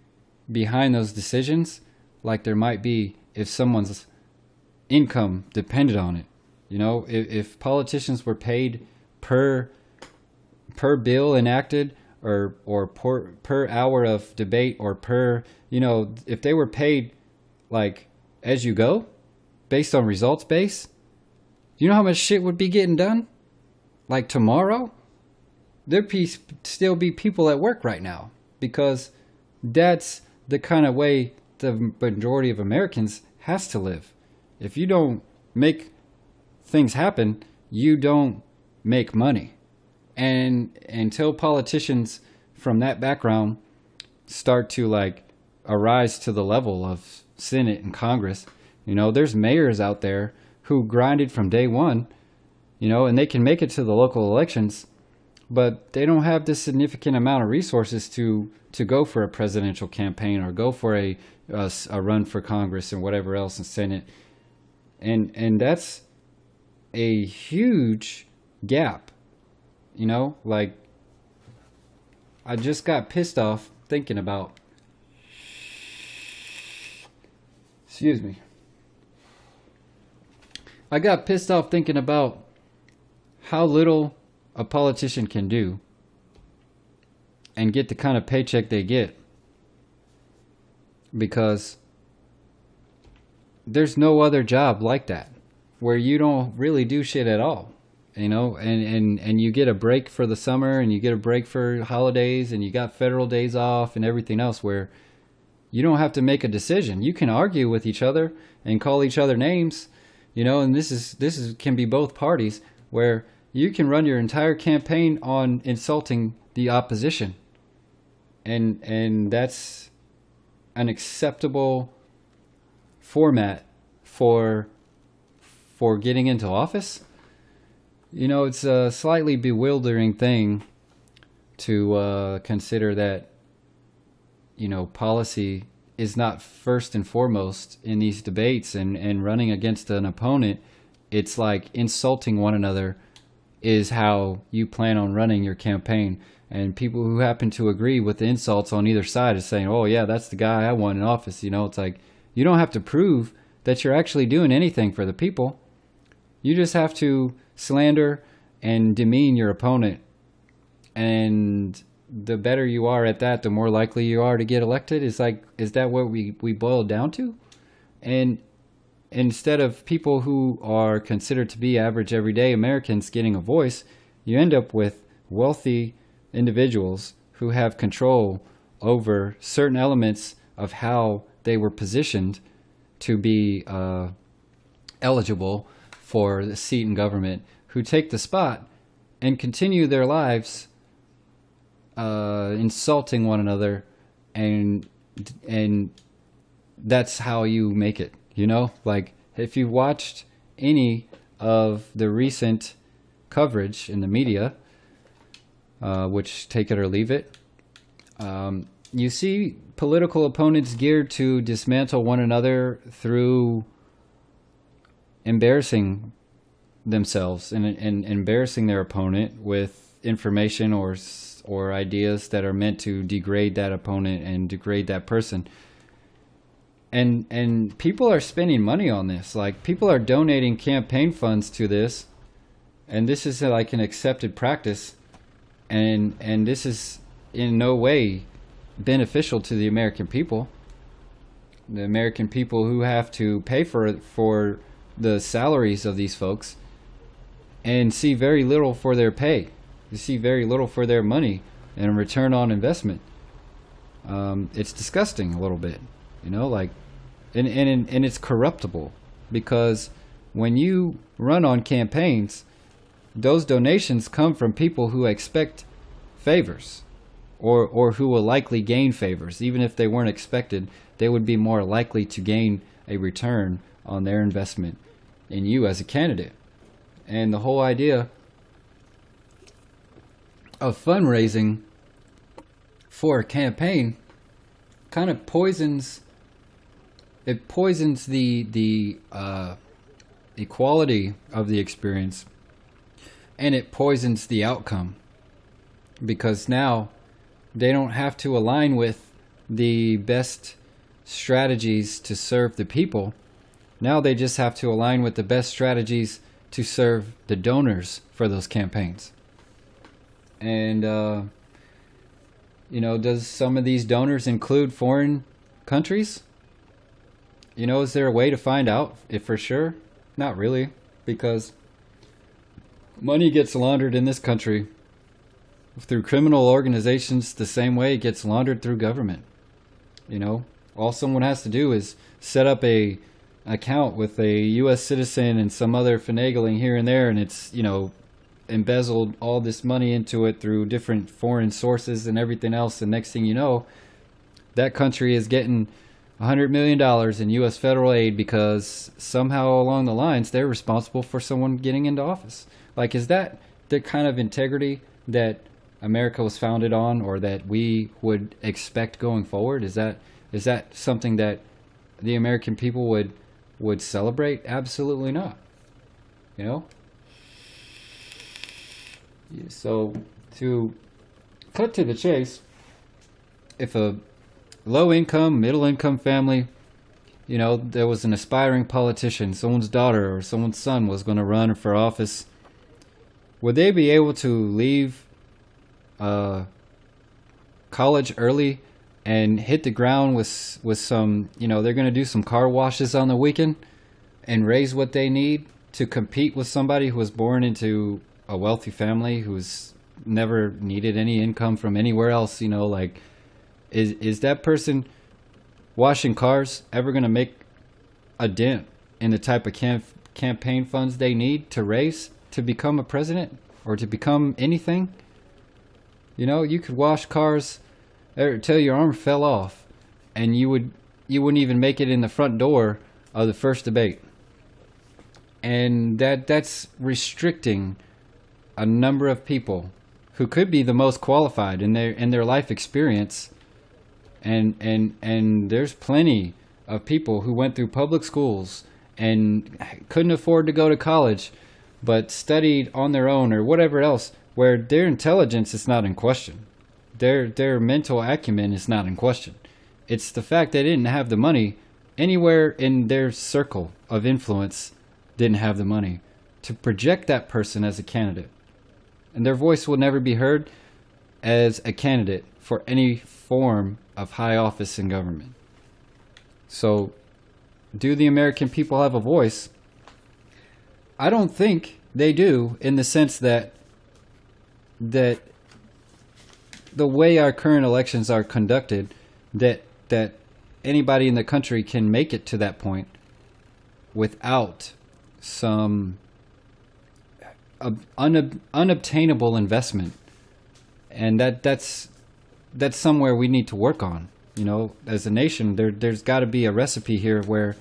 behind those decisions like there might be if someone's income depended on it. If politicians were paid per bill enacted, or per hour of debate, or per, if they were paid like as you go, based on results base, you know how much shit would be getting done? Like tomorrow, there'd still be people at work right now, because that's the kind of way the majority of Americans has to live. If you don't make things happen, you don't make money. And until politicians from that background start to like arise to the level of Senate and Congress, there's mayors out there who grinded from day one, and they can make it to the local elections, but they don't have this significant amount of resources to go for a presidential campaign, or go for a run for Congress and whatever else in Senate. And that's a huge gap, like I just got pissed off thinking about, excuse me. I got pissed off thinking about how little a politician can do and get the kind of paycheck they get, because there's no other job like that where you don't really do shit at all, and you get a break for the summer, and you get a break for holidays, and you got federal days off and everything else, where you don't have to make a decision. You can argue with each other and call each other names, and this can be both parties, where you can run your entire campaign on insulting the opposition. And that's an acceptable format for getting into office. It's a slightly bewildering thing to consider that, policy is not first and foremost in these debates, and running against an opponent. It's like insulting one another is how you plan on running your campaign. And people who happen to agree with the insults on either side is saying, oh yeah, that's the guy I want in office. It's like, you don't have to prove that you're actually doing anything for the people. You just have to slander and demean your opponent. And the better you are at that, the more likely you are to get elected. Is that what we boil down to? And instead of people who are considered to be average everyday Americans getting a voice, you end up with wealthy individuals who have control over certain elements of how they were positioned to be eligible for the seat in government, who take the spot and continue their lives insulting one another, and that's how you make it. Like if you watched any of the recent coverage in the media, which take it or leave it, you see political opponents geared to dismantle one another through embarrassing themselves and embarrassing their opponent with information or ideas that are meant to degrade that opponent and degrade that person. And people are spending money on this. Like, people are donating campaign funds to this, and this is like an accepted practice, and this is in no way beneficial to the American people. The American people who have to pay for the salaries of these folks and see very little for their pay. You see very little for their money and return on investment. It's disgusting a little bit, like, and it's corruptible, because when you run on campaigns, those donations come from people who expect favors, or who will likely gain favors. Even if they weren't expected, they would be more likely to gain a return on their investment in you as a candidate. And the whole idea of fundraising for a campaign kind of poisons the equality of the experience, and it poisons the outcome, because now they don't have to align with the best strategies to serve the people. Now they just have to align with the best strategies to serve the donors for those campaigns. And Does some of these donors include foreign countries? Is there a way to find out if for sure? Not really, because money gets laundered in this country through criminal organizations the same way it gets laundered through government. All someone has to do is set up a account with a U.S. citizen and some other finagling here and there, and it's embezzled all this money into it through different foreign sources and everything else. And next thing you know, that country is getting $100 million in U.S. federal aid because somehow along the lines they're responsible for someone getting into office. Like, is that the kind of integrity that America was founded on, or that we would expect going forward? Is that something that the American people would celebrate? Absolutely not. So, to cut to the chase, if a low income, middle income family, there was an aspiring politician, someone's daughter or someone's son was going to run for office, would they be able to leave college early and hit the ground with some, they're going to do some car washes on the weekend and raise what they need to compete with somebody who was born into a wealthy family who's never needed any income from anywhere else? Is that person washing cars ever going to make a dent in the type of campaign funds they need to raise to become a president or to become anything? You could wash cars till your arm fell off, and you wouldn't even make it in the front door of the first debate. And that's restricting a number of people who could be the most qualified in their life experience. And there's plenty of people who went through public schools and couldn't afford to go to college, but studied on their own or whatever else, where their intelligence is not in question. Their mental acumen is not in question. It's the fact they didn't have the money. Anywhere in their circle of influence didn't have the money to project that person as a candidate. And their voice will never be heard as a candidate for any form of high office in government. So, do the American people have a voice? I don't think they do, in the sense that the way our current elections are conducted, that anybody in the country can make it to that point without some unobtainable investment. And that's somewhere we need to work on. As a nation, there's got to be a recipe here where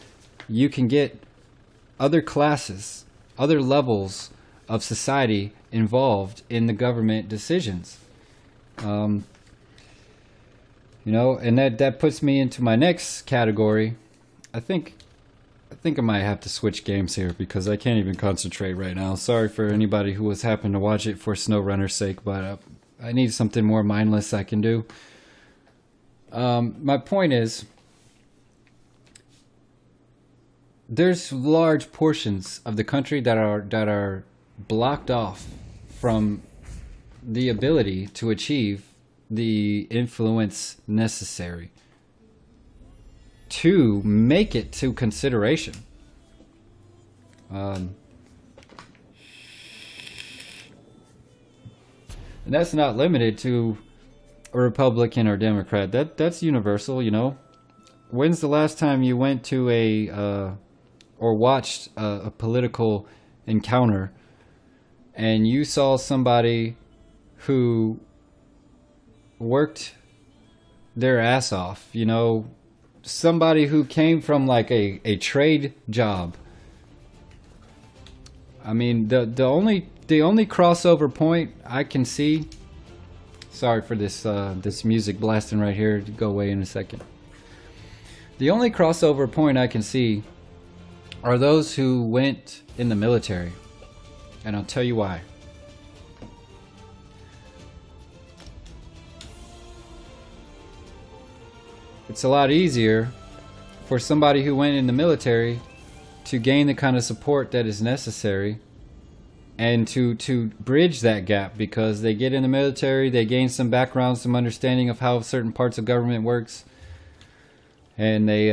you can get other classes, other levels of society involved in the government decisions. And that puts me into my next category. I think I might have to switch games here because I can't even concentrate right now. Sorry for anybody who was happened to watch it for SnowRunner's sake, but I need something more mindless I can do. My point is, there's large portions of the country that are blocked off from the ability to achieve the influence necessary to make it to consideration. And that's not limited to a Republican or Democrat. That's universal. When's the last time you went to or watched a political encounter and you saw somebody who worked their ass off? Somebody who came from like a trade job. I mean, the only crossover point I can see. Sorry for this music blasting right here. Go away in a second. The only crossover point I can see are those who went in the military, and I'll tell you why. It's a lot easier for somebody who went in the military to gain the kind of support that is necessary and to bridge that gap, because they get in the military, they gain some background, some understanding of how certain parts of government works, and they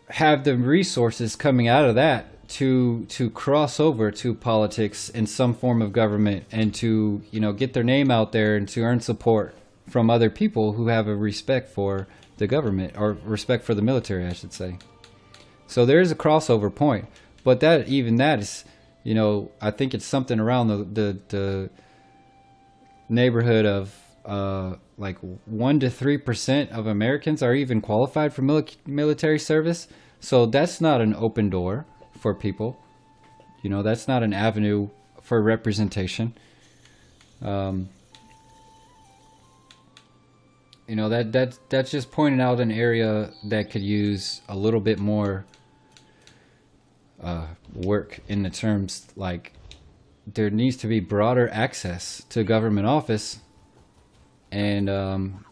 have the resources coming out of that to cross over to politics in some form of government, and to get their name out there and to earn support from other people who have a respect for the government, or respect for the military, I should say. So there is a crossover point, but that is, I think it's something around the neighborhood of like 1 to 3% of Americans are even qualified for military service. So that's not an open door for people. That's not an avenue for representation. That's just pointing out an area that could use a little bit more work, in the terms like there needs to be broader access to government office. And I'm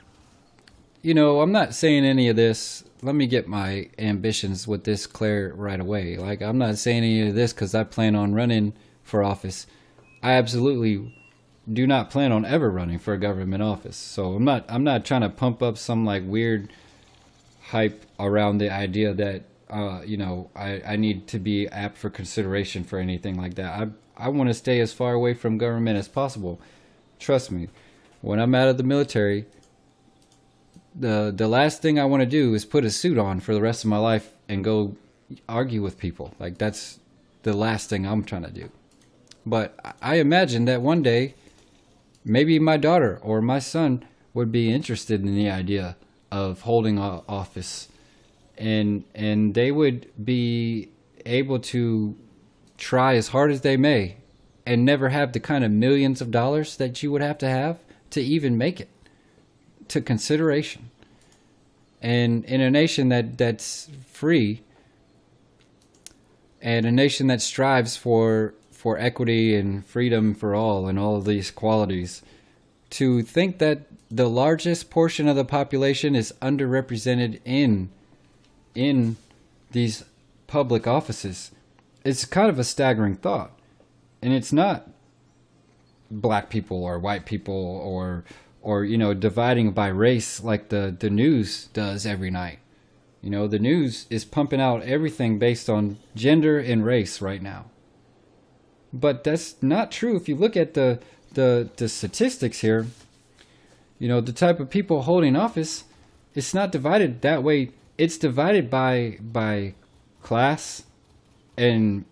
not saying any of this. Let me get my ambitions with this clear right away. Like, I'm not saying any of this because I plan on running for office. I absolutely do not plan on ever running for a government office. So I'm not trying to pump up some like weird hype around the idea that I need to be apt for consideration for anything like that. I want to stay as far away from government as possible. Trust me. When I'm out of the military, the last thing I want to do is put a suit on for the rest of my life and go argue with people. Like, that's the last thing I'm trying to do. But I imagine that one day, maybe my daughter or my son would be interested in the idea of holding office, and they would be able to try as hard as they may and never have the kind of millions of dollars that you would have to even make it to consideration. And in a nation that's free, and a nation that strives for equity and freedom for all and all of these qualities, to think that the largest portion of the population is underrepresented in these public offices, it's kind of a staggering thought. And it's not black people or white people or dividing by race like the news does every night. The news is pumping out everything based on gender and race right now. But that's not true. If you look at the statistics here, the type of people holding office, it's not divided that way. It's divided by class and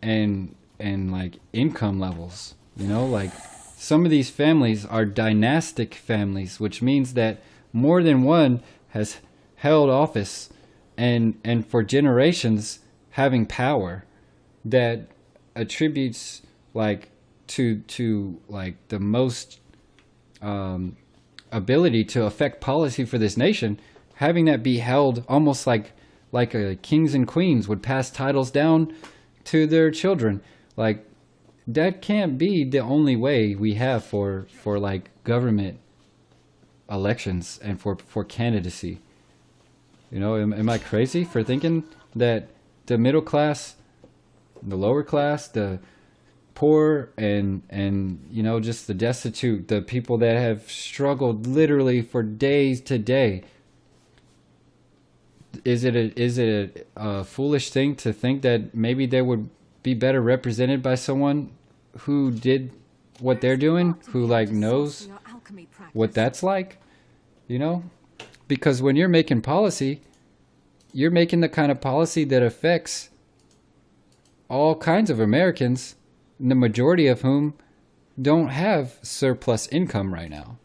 like income levels. Like, some of these families are dynastic families, which means that more than one has held office and for generations having power that attributes like to like the most ability to affect policy for this nation, having that be held almost like a kings and queens would pass titles down to their children. Like, that can't be the only way we have for like government elections and for candidacy. Am I crazy for thinking that the middle class, the lower class, the poor, and just the destitute, the people that have struggled literally for days to day, is it a foolish thing to think that maybe they would be better represented by someone who did what they're doing, who like knows what that's like? Because when you're making policy, you're making the kind of policy that affects all kinds of Americans, the majority of whom don't have surplus income right now.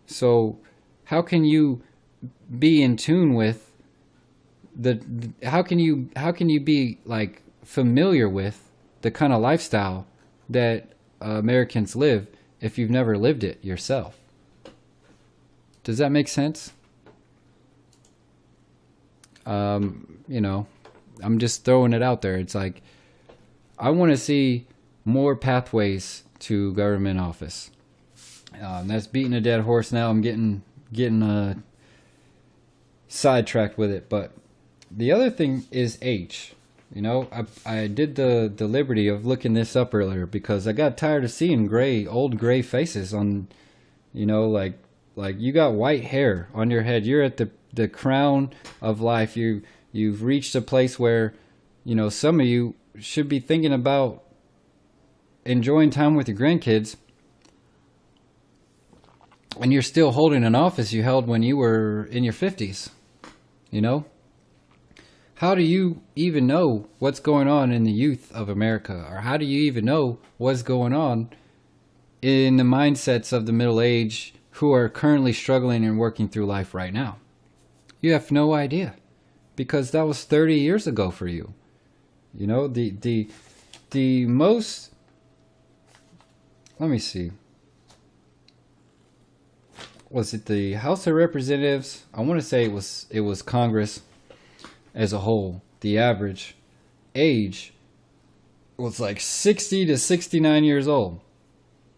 So how can you be in tune with how can you be like familiar with the kind of lifestyle that Americans live if you've never lived it yourself? Does that make sense? I'm just throwing it out there. It's like, I want to see more pathways to government office. That's beating a dead horse now. I'm getting sidetracked with it. But the other thing is age. You know, I did the liberty of looking this up earlier because I got tired of seeing old gray faces on, you know, like you got white hair on your head. You're at the crown of life. You've reached a place where, you know, some of you should be thinking about enjoying time with your grandkids, and you're still holding an office you held when you were in your 50s. You know? How do you even know what's going on in the youth of America? Or how do you even know what's going on in the mindsets of the middle age who are currently struggling and working through life right now? You have no idea, because that was 30 years ago for you. You know, the most, let me see. Was it the House of Representatives? I want to say it was Congress as a whole. The average age was like 60 to 69 years old.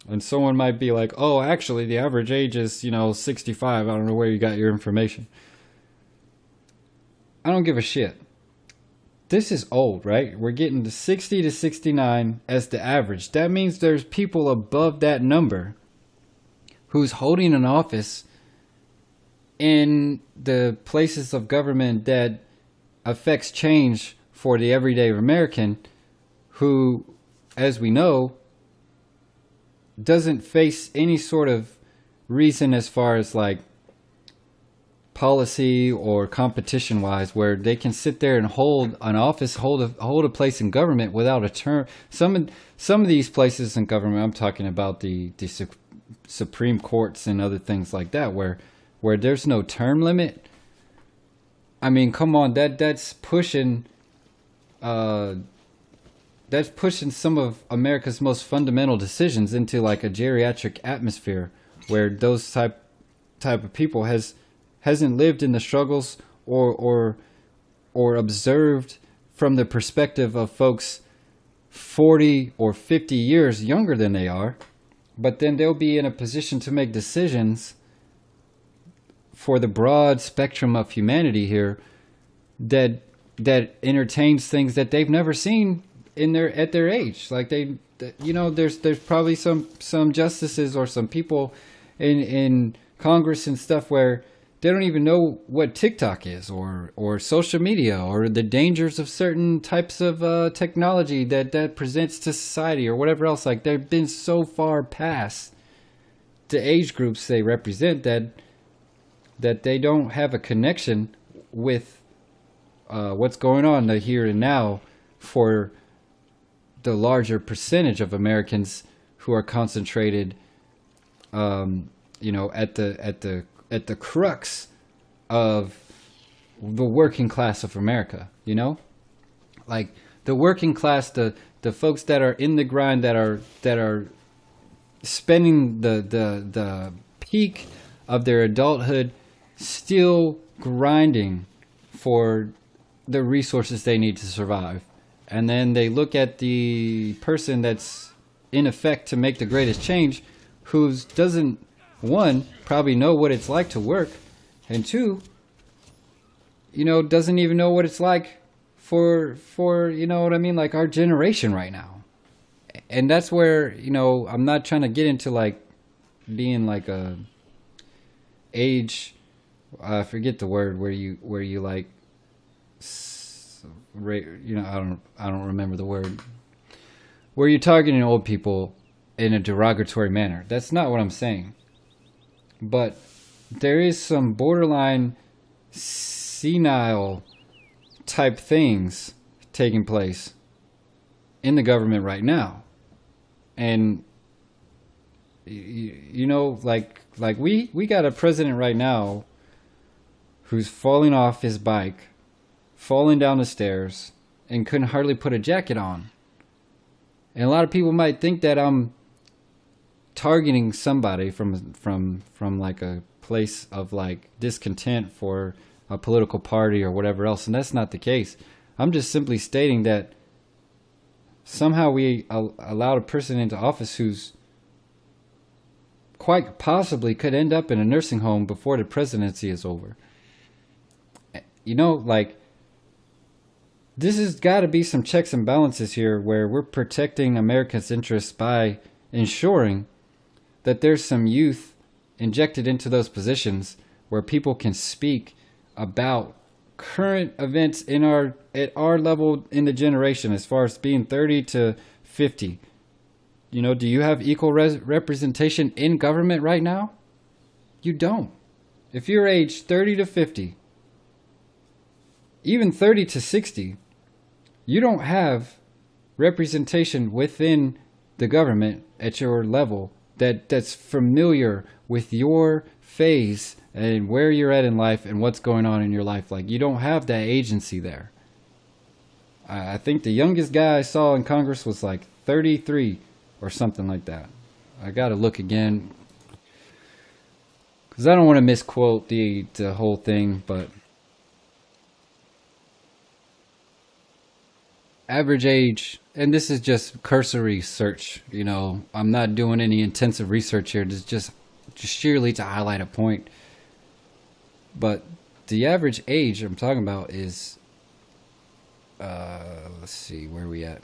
And someone might be like, oh, actually, the average age is, 65. I don't know where you got your information. I don't give a shit. This is old, right? We're getting to 60 to 69 as the average. That means there's people above that number who's holding an office in the places of government that affects change for the everyday American, who, as we know, doesn't face any sort of reason as far as like policy or competition wise, where they can sit there and hold an office, hold a place in government without a term. Some of these places in government, I'm talking about the Supreme Courts and other things like that, where there's no term limit. I mean, come on, that's pushing some of America's most fundamental decisions into like a geriatric atmosphere, where those type of people hasn't lived in the struggles or observed from the perspective of folks 40 or 50 years younger than they are. But then they'll be in a position to make decisions for the broad spectrum of humanity here that entertains things that they've never seen at their age. Like there's probably some justices or some people in Congress and stuff where they don't even know what TikTok is or social media or the dangers of certain types of technology that presents to society or whatever else. Like they've been so far past the age groups they represent that they don't have a connection with what's going on the here and now for the larger percentage of Americans who are concentrated, at the crux of the working class of America. Like the working class, the folks that are in the grind, that are spending the peak of their adulthood still grinding for the resources they need to survive. And then they look at the person that's in effect to make the greatest change, who doesn't, one, probably know what it's like to work, and two, doesn't even know what it's like for like our generation right now. And that's where, I'm not trying to get into like being like a age, I forget the word where you like, I don't remember the word, where you're targeting old people in a derogatory manner. That's not what I'm saying. But there is some borderline senile type things taking place in the government right now. And like we got a president right now who's falling off his bike, falling down the stairs, and couldn't hardly put a jacket on. And a lot of people might think that I'm targeting somebody from like a place of like discontent for a political party or whatever else, and that's not the case. I'm just simply stating that somehow we allowed a person into office who's quite possibly could end up in a nursing home before the presidency is over. Like this has got to be some checks and balances here where we're protecting America's interests by ensuring that there's some youth injected into those positions where people can speak about current events in our at our level in the generation, as far as being 30 to 50. Do you have equal representation in government right now? You don't. If you're age 30 to 50, even 30 to 60, you don't have representation within the government at your level that's familiar with your phase and where you're at in life and what's going on in your life. Like, you don't have that agency there. I think the youngest guy I saw in Congress was like 33 or something like that. I got to look again because I don't want to misquote the whole thing, but average age, and this is just cursory search, I'm not doing any intensive research here. This is just sheerly to highlight a point. But the average age I'm talking about is, let's see, where are we at?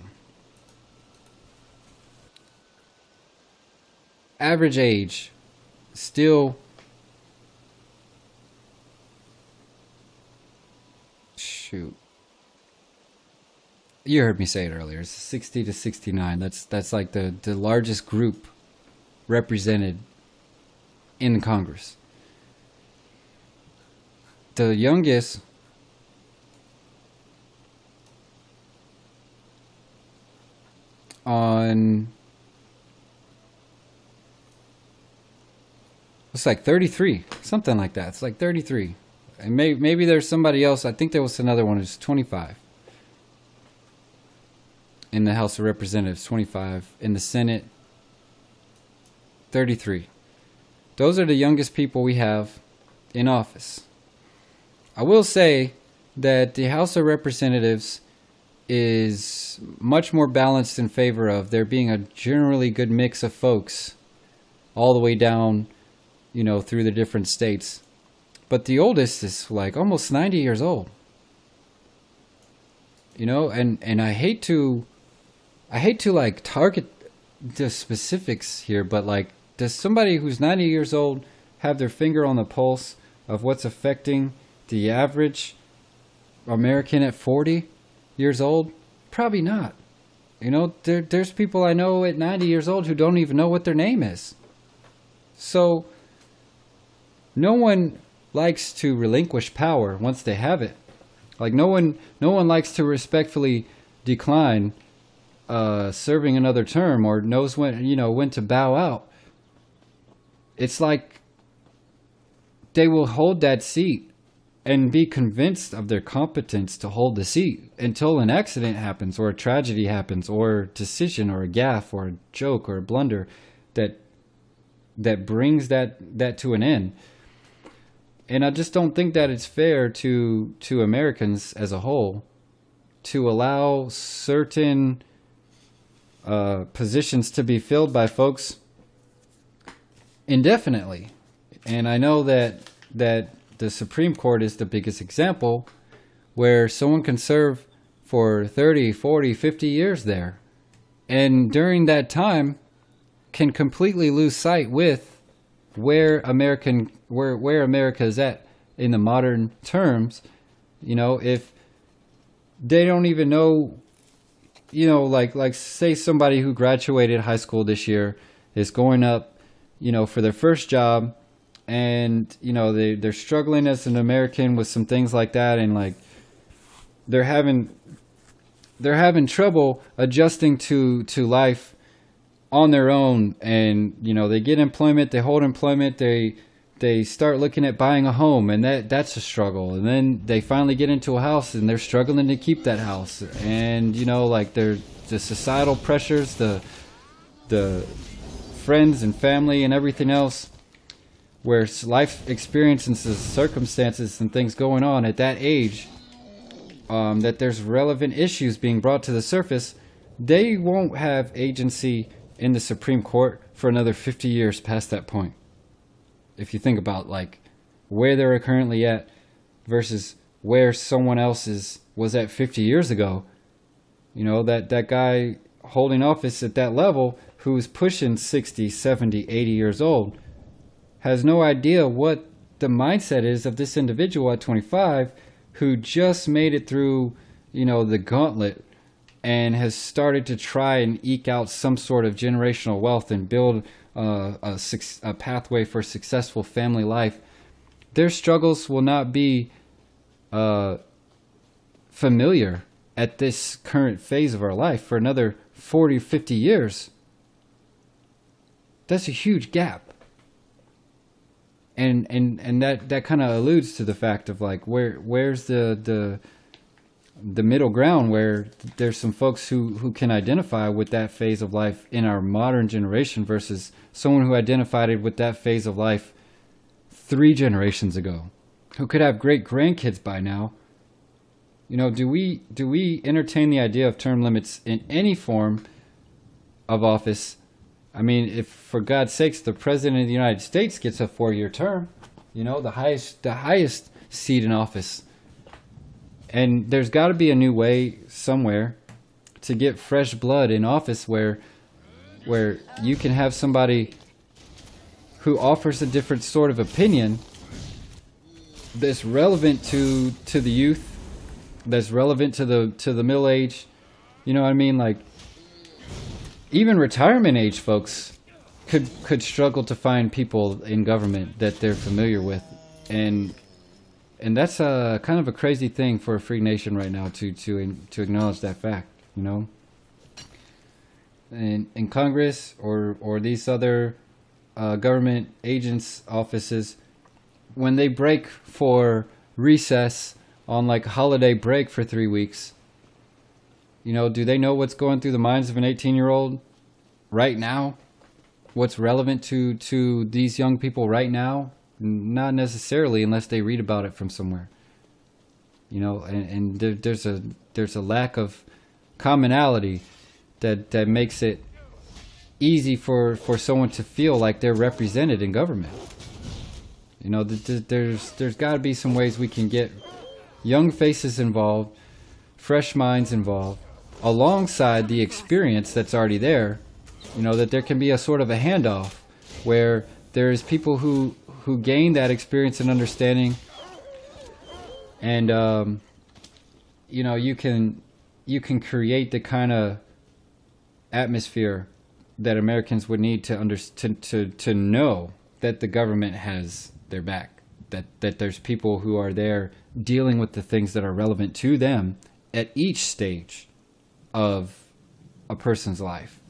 Average age, still, shoot. You heard me say it earlier. It's 60 to 69. That's like the largest group represented in Congress. The youngest on, it's like 33, something like that. It's like 33. And maybe there's somebody else. I think there was another one who's 25. In the House of Representatives, 25. In the Senate, 33. Those are the youngest people we have in office. I will say that the House of Representatives is much more balanced in favor of there being a generally good mix of folks all the way down, through the different states. But the oldest is like almost 90 years old. And I hate to like target the specifics here, but like, does somebody who's 90 years old have their finger on the pulse of what's affecting the average American at 40 years old? Probably not. There's people I know at 90 years old who don't even know what their name is. So no one likes to relinquish power once they have it. Like, no one likes to respectfully decline serving another term, or knows when to bow out. It's like they will hold that seat and be convinced of their competence to hold the seat until an accident happens, or a tragedy happens, or a decision, or a gaffe, or a joke, or a blunder that brings that to an end. And I just don't think that it's fair to Americans as a whole to allow certain positions to be filled by folks indefinitely. And I know that the Supreme Court is the biggest example, where someone can serve for 30, 40, 50 years there, and during that time can completely lose sight with where America is at in the modern terms. If they don't even know, like say somebody who graduated high school this year is going up, for their first job, and they're struggling as an American with some things like that, and like they're having trouble adjusting to life on their own, and they get employment, they hold employment, they start looking at buying a home, and that's a struggle, and then they finally get into a house and they're struggling to keep that house, and like the societal pressures, the friends and family and everything else, where life experiences, circumstances and things going on at that age, that there's relevant issues being brought to the surface. They won't have agency in the Supreme Court for another 50 years past that point. If you think about like where they're currently at versus where someone else is, was at 50 years ago. You know, that guy holding office at that level who's pushing 60, 70, 80 years old has no idea what the mindset is of this individual at 25 who just made it through, you know, the gauntlet and has started to try and eke out some sort of generational wealth and build a pathway for successful family life. Their struggles will not be familiar at this current phase of our life for another 40, 50 years. That's a huge gap. And that kind of alludes to the fact of like where's the middle ground where there's some folks who can identify with that phase of life in our modern generation versus someone who identified with that phase of life 3 generations ago, who could have great grandkids by now. You know, do we entertain the idea of term limits in any form of office? I mean, if for God's sakes the president of the United States gets a 4-year term, you know, the highest seat in office. And there's got to be a new way somewhere to get fresh blood in office where you can have somebody who offers a different sort of opinion that's relevant to the youth, that's relevant to the middle age. You know what I mean? Like, even retirement age folks could struggle to find people in government that they're familiar with, and that's a kind of a crazy thing for a free nation right now to acknowledge that fact. You know, and in Congress or these other government agents' offices, when they break for recess on like a holiday break for 3 weeks, you know, do they know what's going through the minds of an 18-year-old right now? What's relevant to these young people right now? Not necessarily, unless they read about it from somewhere. You know, and there's a lack of commonality that makes it easy for someone to feel like they're represented in government. You know, there's got to be some ways we can get young faces involved, fresh minds involved, alongside the experience that's already there. You know, that there can be a sort of a handoff where there's people who gain that experience and understanding, and you know, you can create the kind of atmosphere that Americans would need to know that the government has their back, that there's people who are there dealing with the things that are relevant to them at each stage of a person's life.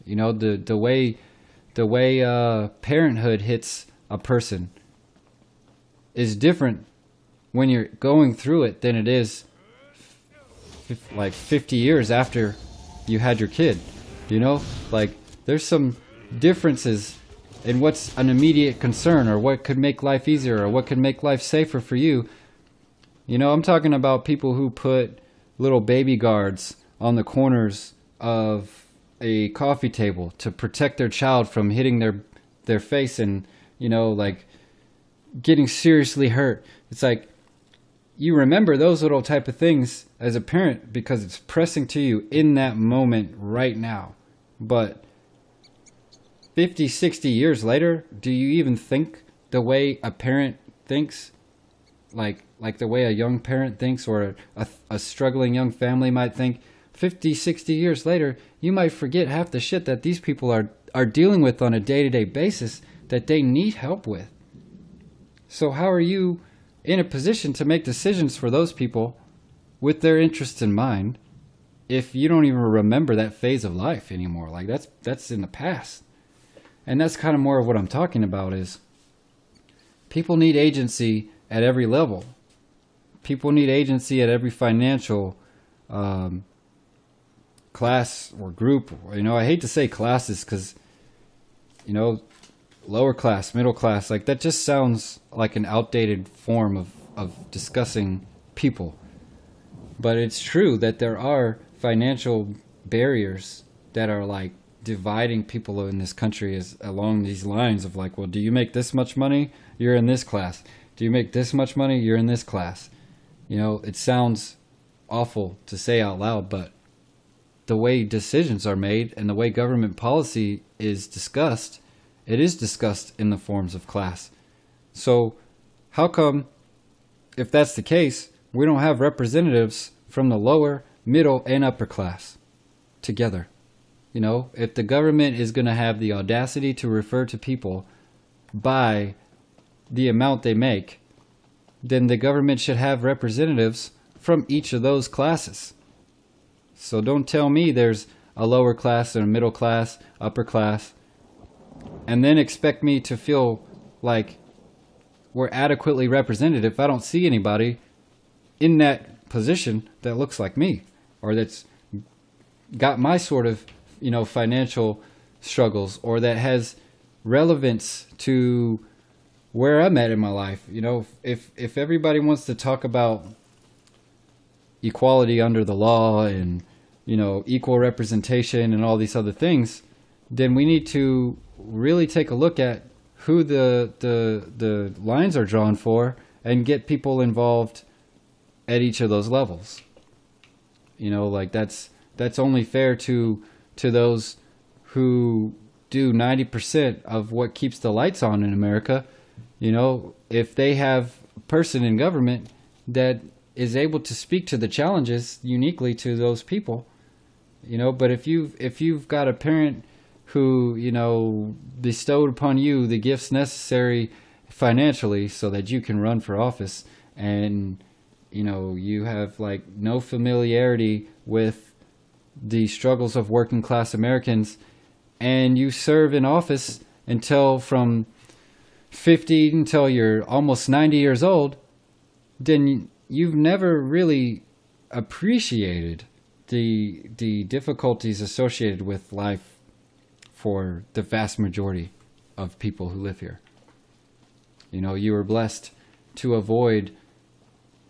You know, the way parenthood hits a person is different when you're going through it than it is like 50 years after you had your kid. You know, like there's some differences in what's an immediate concern or what could make life easier or what could make life safer for you. You know, I'm talking about people who put little baby guards on the corners of a coffee table to protect their child from hitting their face and, you know, like getting seriously hurt. It's like you remember those little type of things as a parent because it's pressing to you in that moment right now. But 50, 60 years later, do you even think the way a parent thinks? Like the way a young parent thinks or a struggling young family might think? 50, 60 years later, you might forget half the shit that these people are dealing with on a day-to-day basis that they need help with. So how are you in a position to make decisions for those people with their interests in mind if you don't even remember that phase of life anymore? Like that's in the past. And that's kind of more of what I'm talking about is people need agency at every level. People need agency at every financial class or group. You know, I hate to say classes because, you know, lower class, middle class, like that just sounds like an outdated form of discussing people. But it's true that there are financial barriers that are like dividing people in this country is along these lines of like, well, do you make this much money? You're in this class. Do you make this much money? You're in this class. You know, it sounds awful to say out loud, but the way decisions are made and the way government policy is discussed, it is discussed in the forms of class. So how come, if that's the case, we don't have representatives from the lower, middle, and upper class together? You know, if the government is going to have the audacity to refer to people by the amount they make, then the government should have representatives from each of those classes. So don't tell me there's a lower class and a middle class, upper class, and then expect me to feel like we're adequately represented if I don't see anybody in that position that looks like me, or that's got my sort of, financial struggles, or that has relevance to where I'm at in my life. If everybody wants to talk about equality under the law and, equal representation and all these other things, then we need to really take a look at who the lines are drawn for and get people involved at each of those levels. That's only fair to those who do 90% of what keeps the lights on in America. If they have a person in government that is able to speak to the challenges uniquely to those people, but if you've got a parent who, bestowed upon you the gifts necessary financially so that you can run for office, and, you have no familiarity with the struggles of working class Americans, and you serve in office until from 50 until you're almost 90 years old, then you've never really appreciated the difficulties associated with life for the vast majority of people who live here. You were blessed to avoid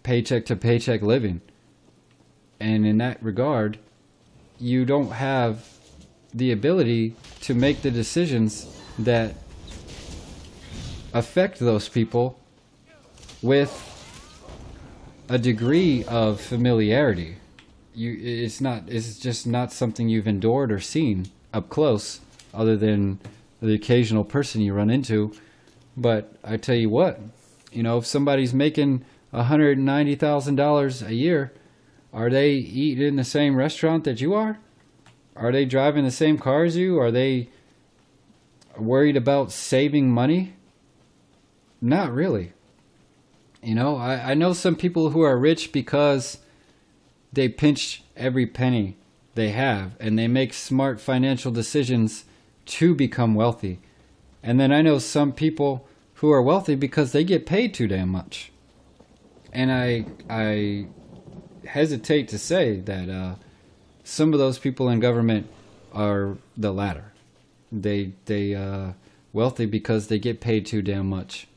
paycheck to paycheck living. And in that regard, you don't have the ability to make the decisions that affect those people with a degree of familiarity. It's just not something you've endured or seen up close, other than the occasional person you run into. But I tell you what, if somebody's making $190,000 a year, are they eating in the same restaurant that you are? Are they driving the same car as you? Are they worried about saving money? Not really. I know some people who are rich because they pinch every penny they have, and they make smart financial decisions to become wealthy. And then I know some people who are wealthy because they get paid too damn much. And I hesitate to say that some of those people in government are the latter. They wealthy because they get paid too damn much.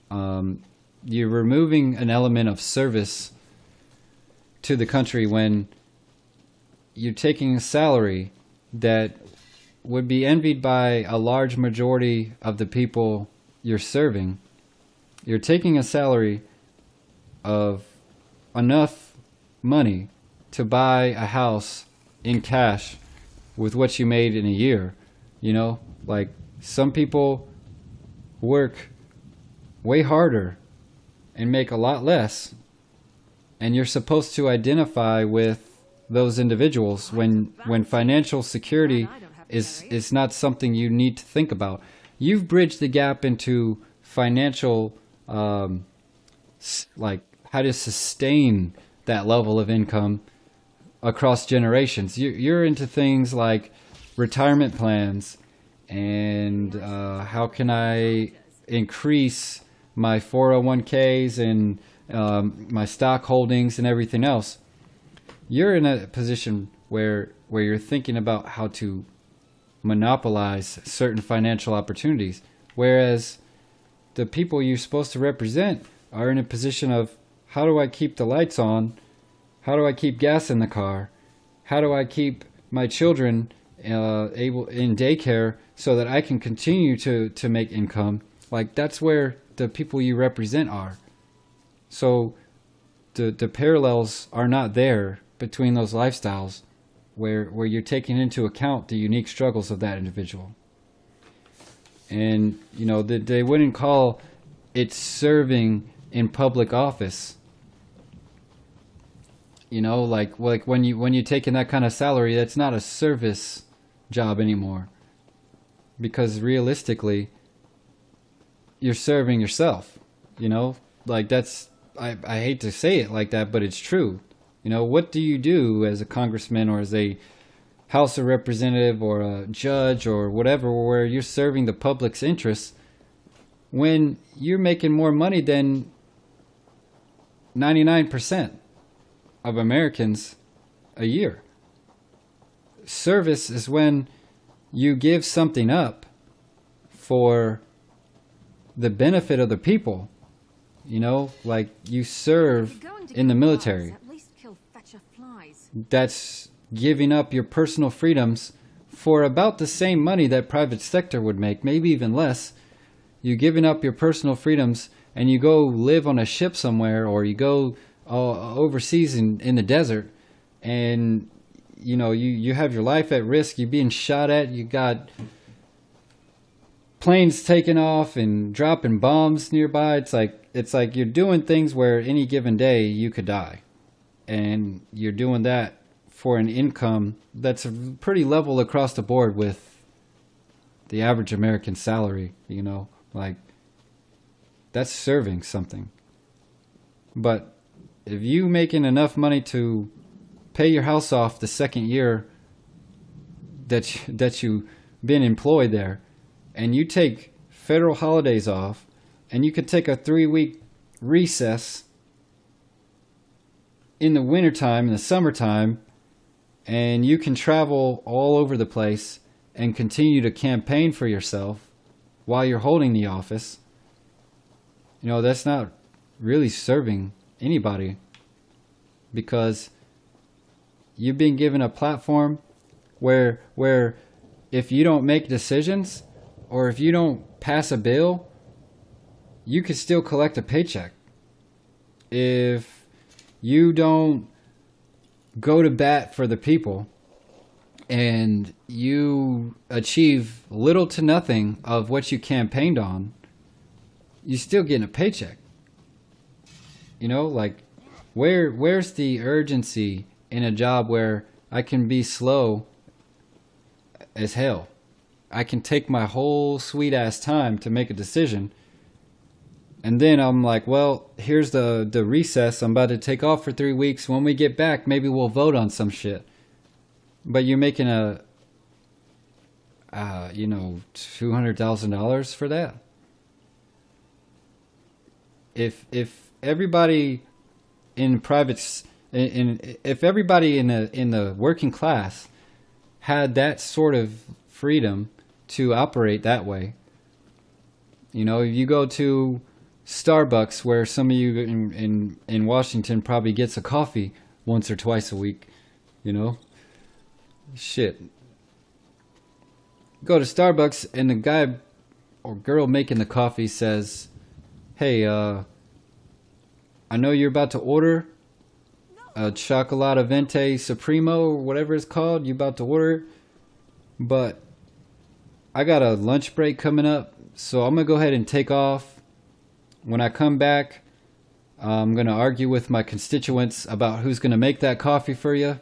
You're removing an element of service to the country when you're taking a salary that would be envied by a large majority of the people you're serving. You're taking a salary of enough money to buy a house in cash with what you made in a year. Some people work way harder and make a lot less, and you're supposed to identify with those individuals when financial security is not something you need to think about. You've bridged the gap into financial, how to sustain that level of income across generations. You're into things like retirement plans and how can I increase my 401ks and my stock holdings and everything else. You're in a position where you're thinking about how to monopolize certain financial opportunities, whereas the people you're supposed to represent are in a position of, how do I keep the lights on? How do I keep gas in the car? How do I keep my children able in daycare so that I can continue to make income? That's where the people you represent are. So the parallels are not there between those lifestyles where you're taking into account the unique struggles of that individual. And, you know, they wouldn't call it serving in public office. You know, like when you take in that kind of salary, that's not a service job anymore. Because realistically, you're serving yourself. You know, like that's, I hate to say it like that, but it's true. You know, what do you do as a congressman or as a House of Representative or a judge or whatever, where you're serving the public's interests when you're making more money than 99% of Americans a year? Service is when you give something up for the benefit of the people. You know, like you serve in the military. That's giving up your personal freedoms for about the same money that private sector would make, maybe even less. You're giving up your personal freedoms and you go live on a ship somewhere, or you go overseas in the desert, and you know you have your life at risk. You're being shot at. You got planes taking off and dropping bombs nearby. It's like you're doing things where any given day you could die, and you're doing that for an income that's pretty level across the board with the average American salary. You know, like that's serving something. But if you making enough money to pay your house off the second year that you been employed there, and you take federal holidays off, and you could take a 3-week recess in the wintertime, in the summertime, and you can travel all over the place and continue to campaign for yourself while you're holding the office, you know, that's not really serving anybody, because you've been given a platform where if you don't make decisions or if you don't pass a bill, you could still collect a paycheck. If you don't go to bat for the people and you achieve little to nothing of what you campaigned on, you're still getting a paycheck. You know, like where's the urgency in a job where I can be slow as hell? I can take my whole sweet ass time to make a decision, and then I'm like, well, here's the recess. I'm about to take off for 3 weeks. When we get back, maybe we'll vote on some shit. But you're making a $200,000 for that. If everybody in if everybody in the working class had that sort of freedom to operate that way, you know, if you go to Starbucks, where some of you in Washington probably gets a coffee once or twice a week, you know, shit. Go to Starbucks and the guy or girl making the coffee says, hey, I know you're about to order a Chocolate Venti Supremo or whatever it's called. You about to order it, but I got a lunch break coming up, so I'm going to go ahead and take off. When I come back, I'm going to argue with my constituents about who's going to make that coffee for you.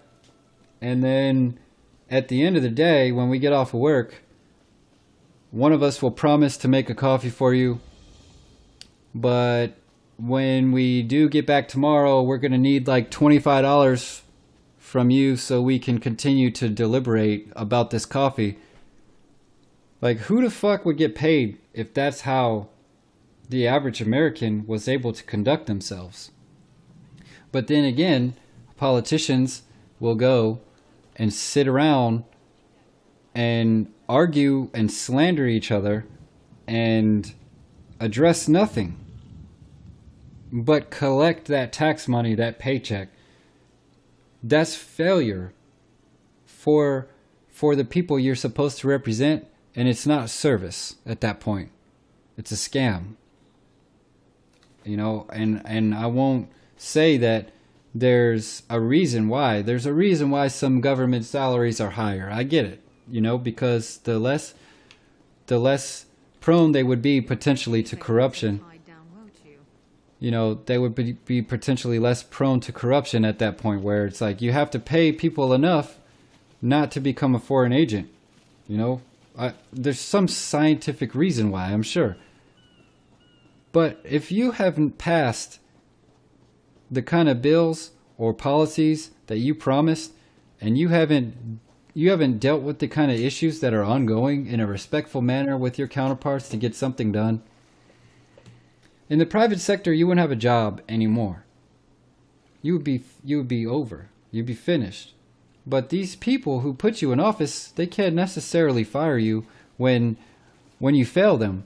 And then at the end of the day, when we get off of work, one of us will promise to make a coffee for you. But when we do get back tomorrow, we're going to need like $25 from you so we can continue to deliberate about this coffee. Like, who the fuck would get paid if that's how the average American was able to conduct themselves? But then again, politicians will go and sit around and argue and slander each other and address nothing but collect that tax money, that paycheck. That's failure for the people you're supposed to represent, and it's not service at that point. It's a scam. You know, and I won't say that there's a reason why. There's a reason why some government salaries are higher. I get it, because the less prone they would be potentially to corruption. They would be potentially less prone to corruption at that point, where it's like you have to pay people enough not to become a foreign agent. There's some scientific reason why, I'm sure. But if you haven't passed the kind of bills or policies that you promised, and you haven't dealt with the kind of issues that are ongoing in a respectful manner with your counterparts to get something done, in the private sector, you wouldn't have a job anymore. You would be over. You'd be finished. But these people who put you in office, they can't necessarily fire you when you fail them.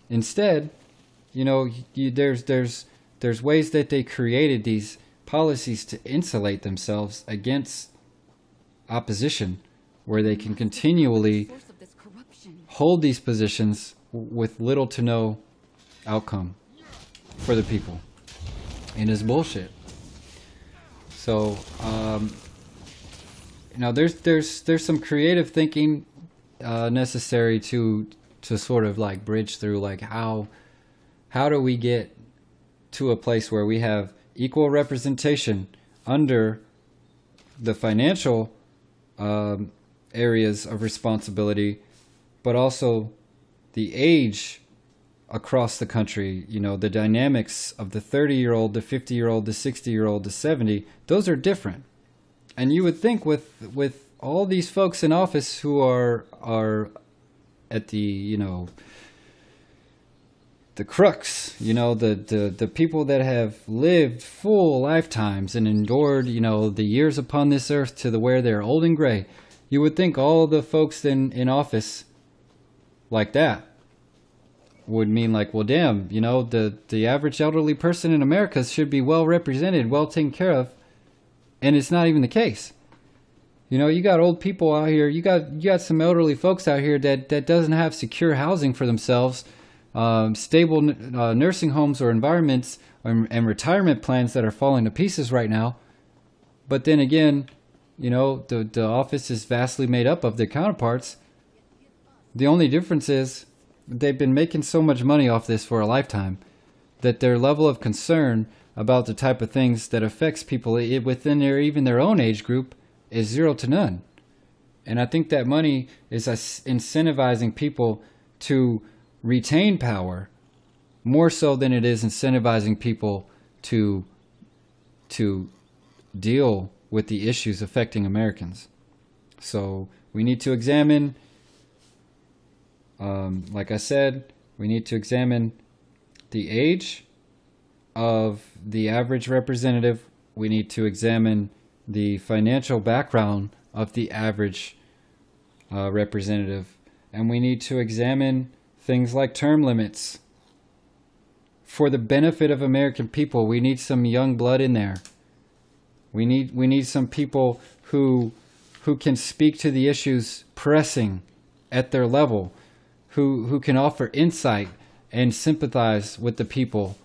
Instead, there's ways that they created these policies to insulate themselves against opposition, where they can continually hold these positions with little to no outcome for the people. And it's bullshit. So, there's some creative thinking necessary to sort of like bridge through, like how do we get to a place where we have equal representation under the financial areas of responsibility, but also the age across the country, the dynamics of the 30-year-old, the 50-year-old, the 60-year-old, the 70, those are different. And you would think with all these folks in office who are at the, the crux, the people that have lived full lifetimes and endured, the years upon this earth to where they're old and gray, you would think all the folks in office like that would mean like, well, damn, the average elderly person in America should be well represented, well taken care of. And it's not even the case. You got old people out here. You got some elderly folks out here that doesn't have secure housing for themselves, stable nursing homes or environments, and retirement plans that are falling to pieces right now. But then again, the office is vastly made up of their counterparts. The only difference is they've been making so much money off this for a lifetime that their level of concern about the type of things that affects people within even their own age group is zero to none. And I think that money is incentivizing people to retain power more so than it is incentivizing people to deal with the issues affecting Americans. So we need to examine, like I said, we need to examine the age of the average representative. We need to examine the financial background of the average representative. And we need to examine things like term limits. For the benefit of American people, we need some young blood in there. We need some people who can speak to the issues pressing at their level, who can offer insight and sympathize with the people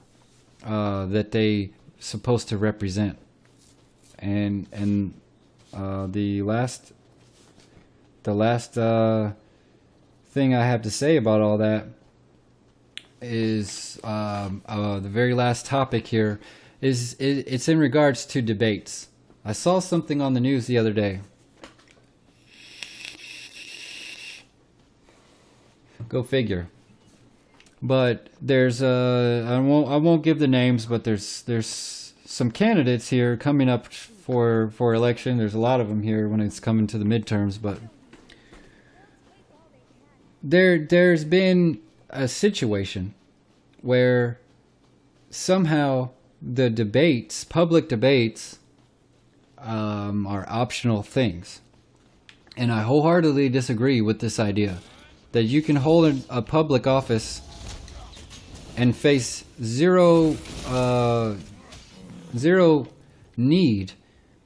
that they supposed to represent. And the last thing I have to say about all that is the very last topic here is it's in regards to debates. I saw something on the news the other day. Go figure. But there's I won't give the names, but there's some candidates here coming up for election. There's a lot of them here when it's coming to the midterms, but there's been a situation where somehow the debates, public debates, are optional things. And I wholeheartedly disagree with this idea that you can hold a public office and face zero need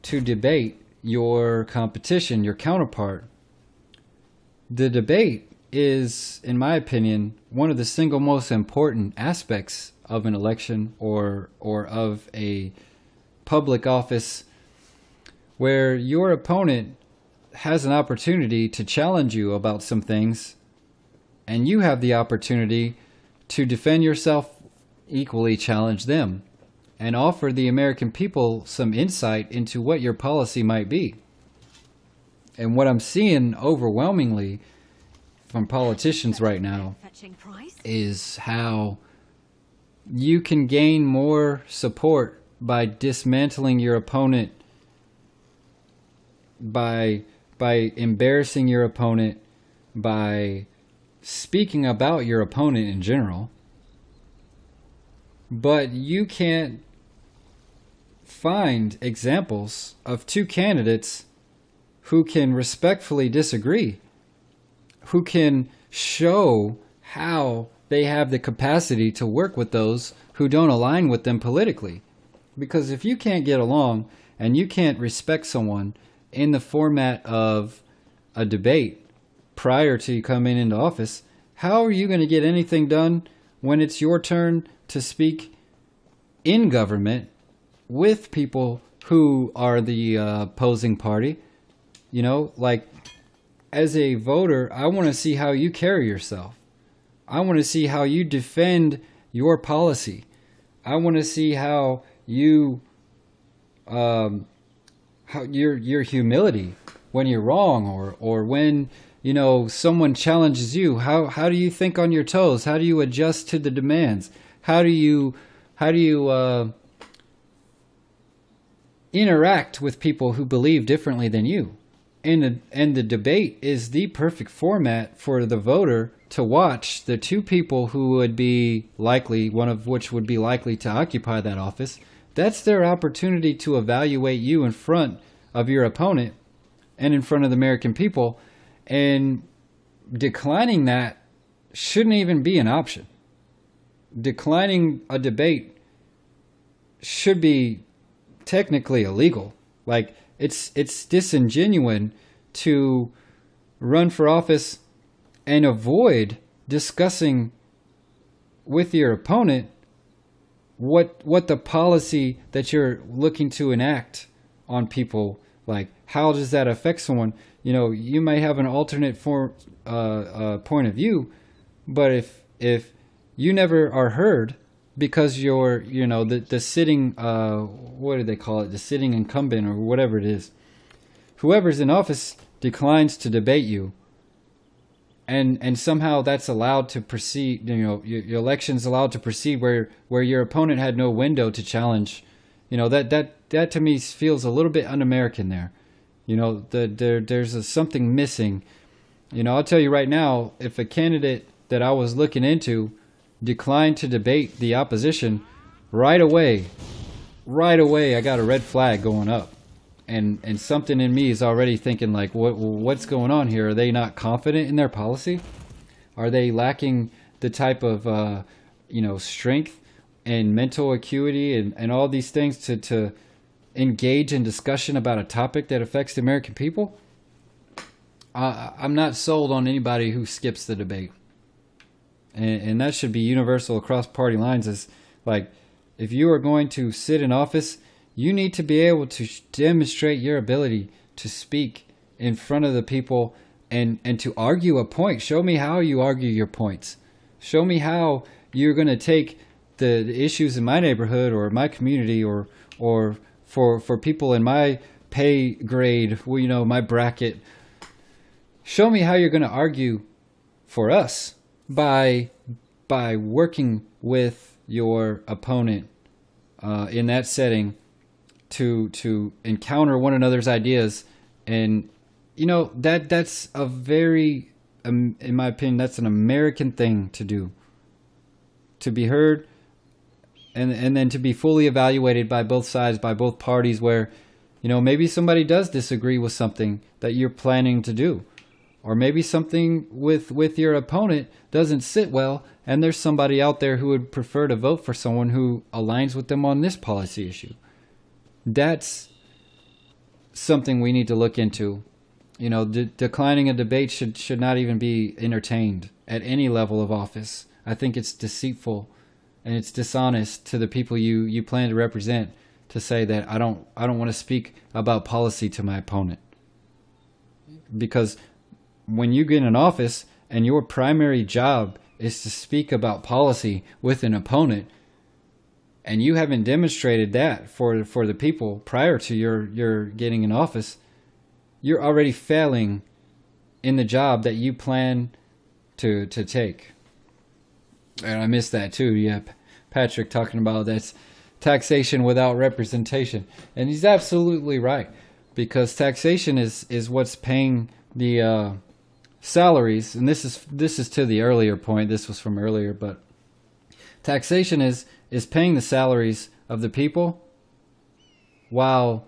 to debate your competition, your counterpart. The debate is, in my opinion, one of the single most important aspects of an election or of a public office, where your opponent has an opportunity to challenge you about some things, and you have the opportunity to defend yourself, equally challenge them, and offer the American people some insight into what your policy might be. And what I'm seeing overwhelmingly from politicians right now is how you can gain more support by dismantling your opponent, by embarrassing your opponent, by speaking about your opponent in general. But you can't find examples of two candidates who can respectfully disagree, who can show how they have the capacity to work with those who don't align with them politically. Because if you can't get along and you can't respect someone in the format of a debate prior to you coming into office, how are you going to get anything done when it's your turn to speak in government with people who are the opposing party? You know, like, as a voter, I want to see how you carry yourself. I want to see how you defend your policy. I want to see how you, how your humility when you're wrong, or when, you know, someone challenges you. How do you think on your toes? How do you adjust to the demands? How do you interact with people who believe differently than you? And the debate is the perfect format for the voter to watch the two people who would be likely, one of which would be likely to occupy that office. That's their opportunity to evaluate you in front of your opponent and in front of the American people. And declining that shouldn't even be an option. Declining a debate should be technically illegal. Like, it's disingenuous to run for office and avoid discussing with your opponent what the policy that you're looking to enact on people, like, how does that affect someone? You know, you may have an alternate point of view, but if you never are heard because you're, you know, the sitting, what do they call it? The sitting incumbent, or whatever it is. Whoever's in office declines to debate you, and somehow that's allowed to proceed. You know, your election's allowed to proceed where your opponent had no window to challenge. You know, that to me feels a little bit un-American there. You know, there's something missing. You know, I'll tell you right now, if a candidate that I was looking into declined to debate the opposition, right away I got a red flag going up, and something in me is already thinking, like, what's going on here? Are they not confident in their policy? Are they lacking the type of strength and mental acuity and all these things to engage in discussion about a topic that affects the American people? I'm not sold on anybody who skips the debate. And that should be universal across party lines. Is like, if you are going to sit in office, you need to be able to demonstrate your ability to speak in front of the people and to argue a point. Show me how you argue your points. Show me how you're going to take the issues in my neighborhood or my community or for people in my pay grade, well, you know, my bracket. Show me how you're going to argue for us by working with your opponent in that setting to encounter one another's ideas. And you know, that's a very, in my opinion, that's an American thing to do, to be heard and then to be fully evaluated by both sides, by both parties, where, you know, maybe somebody does disagree with something that you're planning to do. Or maybe something with your opponent doesn't sit well, and there's somebody out there who would prefer to vote for someone who aligns with them on this policy issue. That's something we need to look into. Declining a debate should not even be entertained at any level of office. I think it's deceitful and it's dishonest to the people you plan to represent to say that I don't want to speak about policy to my opponent. Because when you get in office and your primary job is to speak about policy with an opponent, and you haven't demonstrated that for the people prior to your getting in office, you're already failing in the job that you plan to take. And I missed that too. Yeah, Patrick talking about that's taxation without representation, and he's absolutely right, because taxation is what's paying the salaries. And this is to the earlier point. This was from earlier, but taxation is paying the salaries of the people, while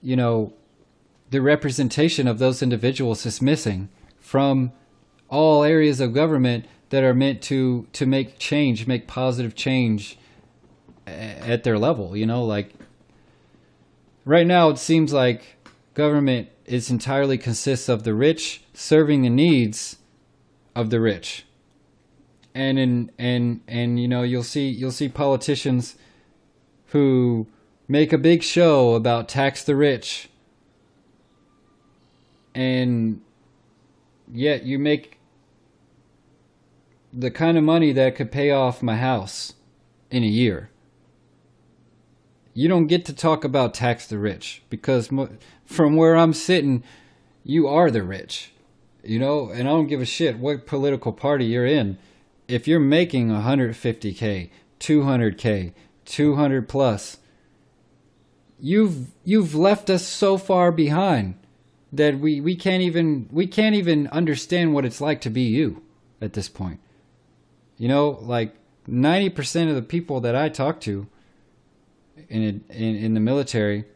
the representation of those individuals is missing from all areas of government that are meant to make positive change at their level. Like right now it seems like government is entirely consists of the rich serving the needs of the rich. And you'll see politicians who make a big show about tax the rich, and yet you make the kind of money that could pay off my house in a year. You don't get to talk about tax the rich, because from where I'm sitting, you are the rich, and I don't give a shit what political party you're in. If you're making 150K, 200K, 200 plus, you've left us so far behind that we can't even understand what it's like to be you at this point. Like 90% of the people that I talk to in the military,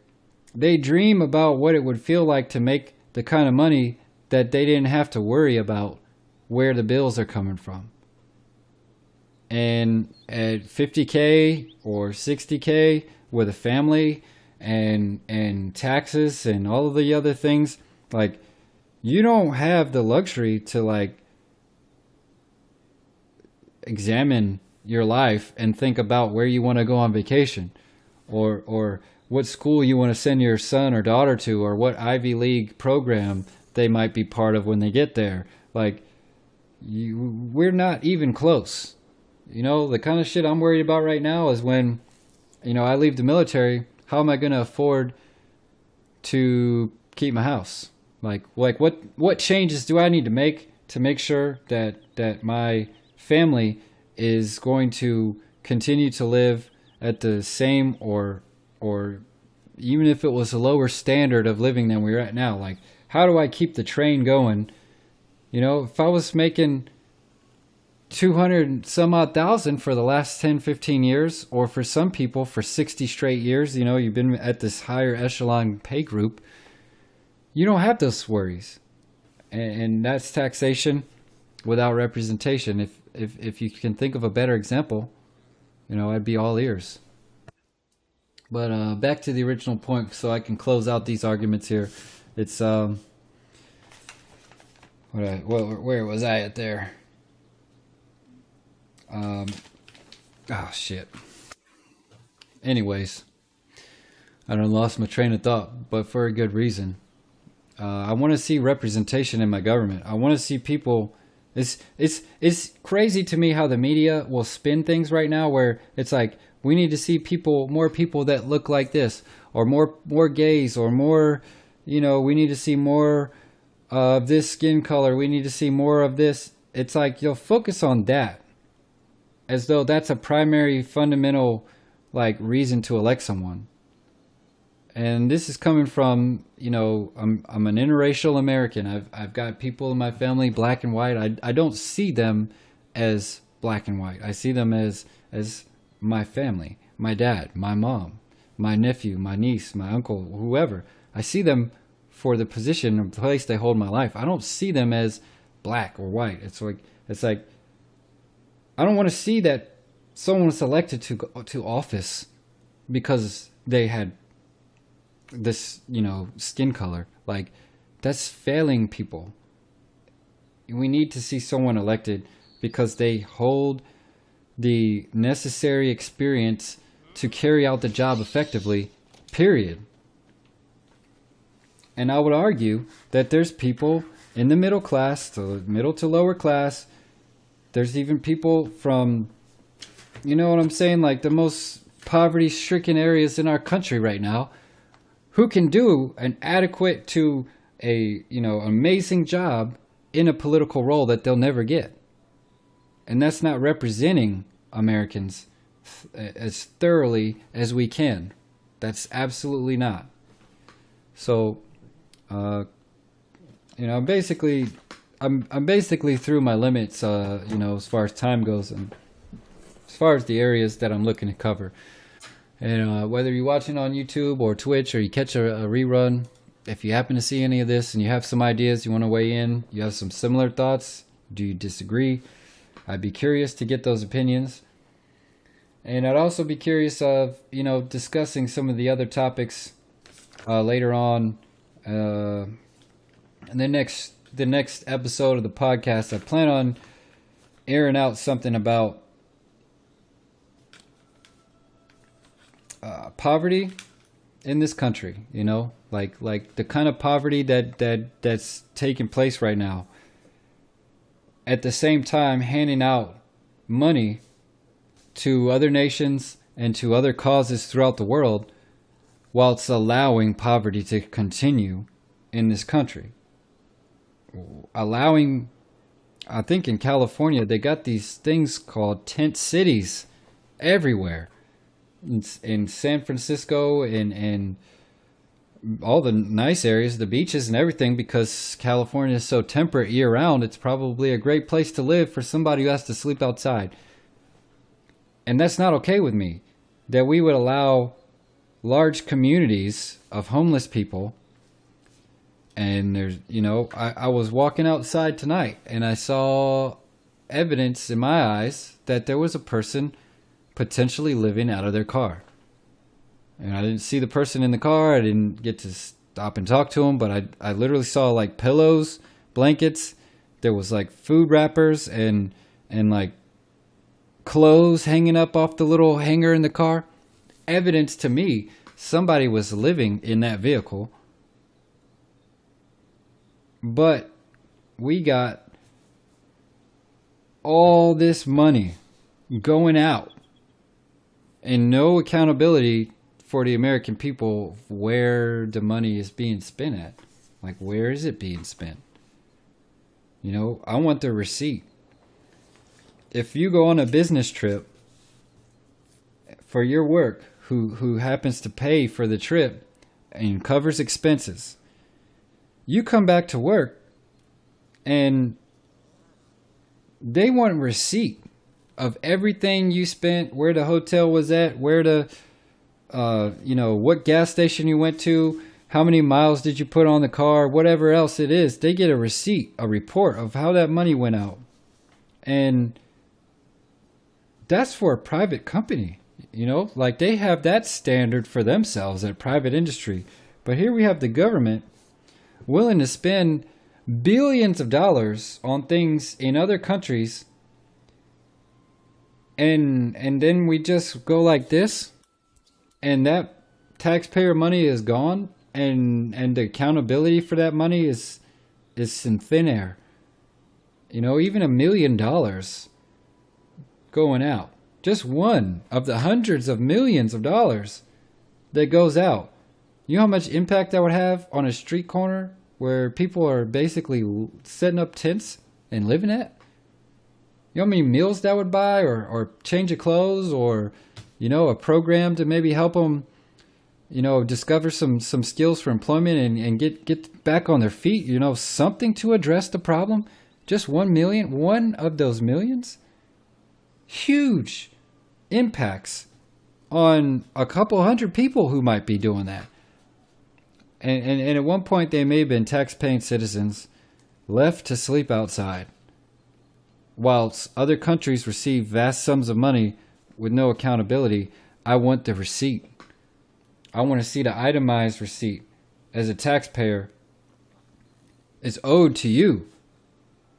they dream about what it would feel like to make the kind of money that they didn't have to worry about where the bills are coming from. And at 50K or 60K with a family and taxes and all of the other things, like, you don't have the luxury to like examine your life and think about where you want to go on vacation, or what school you want to send your son or daughter to, or what Ivy League program they might be part of when they get there. Like, we're not even close. The kind of shit I'm worried about right now is when, I leave the military, how am I going to afford to keep my house? Like what changes do I need to make sure that my family is going to continue to live at the same or even if it was a lower standard of living than we're at now? Like, how do I keep the train going? If I was making 200 some odd thousand for the last 10, 15 years, or for some people for 60 straight years, you've been at this higher echelon pay group, you don't have those worries. And that's taxation without representation. If you can think of a better example, I'd be all ears. But back to the original point, so I can close out these arguments here. It's where was I at there? Oh shit. Anyways, I done lost my train of thought, but for a good reason. I want to see representation in my government. I want to see people. It's crazy to me how the media will spin things right now, where it's like, we need to see more people that look like this, or more gays, or more, we need to see more of this skin color. We need to see more of this. It's like, you'll focus on that as though that's a primary fundamental like reason to elect someone. And this is coming from, I'm an interracial American. I've got people in my family, black and white. I don't see them as black and white. I see them as my family, my dad, my mom, my nephew, my niece, my uncle, whoever. I see them for the position or the place they hold in my life. I don't see them as black or white. It's like I don't want to see that someone was elected to office because they had this, skin color. Like, That's failing people. We need to see someone elected because they hold the necessary experience to carry out the job effectively, period. And I would argue that there's people in the middle class, the middle to lower class. There's even people from, you know what I'm saying, like the most poverty-stricken areas in our country right now, who can do an adequate to a, amazing job in a political role that they'll never get. And that's not representing Americans as thoroughly as we can. That's absolutely not. So, I'm basically through my limits, as far as time goes and as far as the areas that I'm looking to cover. And whether you're watching on YouTube or Twitch or you catch a rerun, if you happen to see any of this and you have some ideas, you want to weigh in, you have some similar thoughts, do you disagree? I'd be curious to get those opinions. And I'd also be curious of, discussing some of the other topics later on. And the next episode of the podcast, I plan on airing out something about poverty in this country, like the kind of poverty that's taking place right now. At the same time, handing out money to other nations and to other causes throughout the world, whilst allowing poverty to continue in this country. Allowing, I think in California, they got these things called tent cities everywhere. In San Francisco and all the nice areas, the beaches and everything, because California is so temperate year round, it's probably a great place to live for somebody who has to sleep outside. And that's not okay with me, that we would allow large communities of homeless people. And there's, I was walking outside tonight and I saw evidence in my eyes that there was a person potentially living out of their car. And I didn't see the person in the car. I didn't get to stop and talk to him, but I literally saw like pillows, blankets. There was like food wrappers and like clothes hanging up off the little hanger in the car. Evidence to me somebody was living in that vehicle. But we got all this money going out and no accountability for the American people where the money is being spent at. Like, where is it being spent? I want the receipt. If you go on a business trip for your work, who happens to pay for the trip and covers expenses, you come back to work and they want a receipt of everything you spent, where the hotel was at, where the, what gas station you went to, how many miles did you put on the car, whatever else it is. They get a receipt, a report of how that money went out. And that's for a private company, like they have that standard for themselves at private industry. But here we have the government willing to spend billions of dollars on things in other countries. And then we just go like this, and that taxpayer money is gone, and the accountability for that money is in thin air. Even $1 million going out, just one of the hundreds of millions of dollars that goes out. You know how much impact that would have on a street corner where people are basically setting up tents and living at? You know how many meals that would buy, or change of clothes, or, a program to maybe help them, discover some skills for employment and get back on their feet, something to address the problem. Just 1 million, one of those millions. Huge impacts on a couple hundred people who might be doing that. And at one point they may have been tax-paying citizens left to sleep outside, whilst other countries receive vast sums of money with no accountability. I want the receipt. I want to see the itemized receipt as a taxpayer is owed to you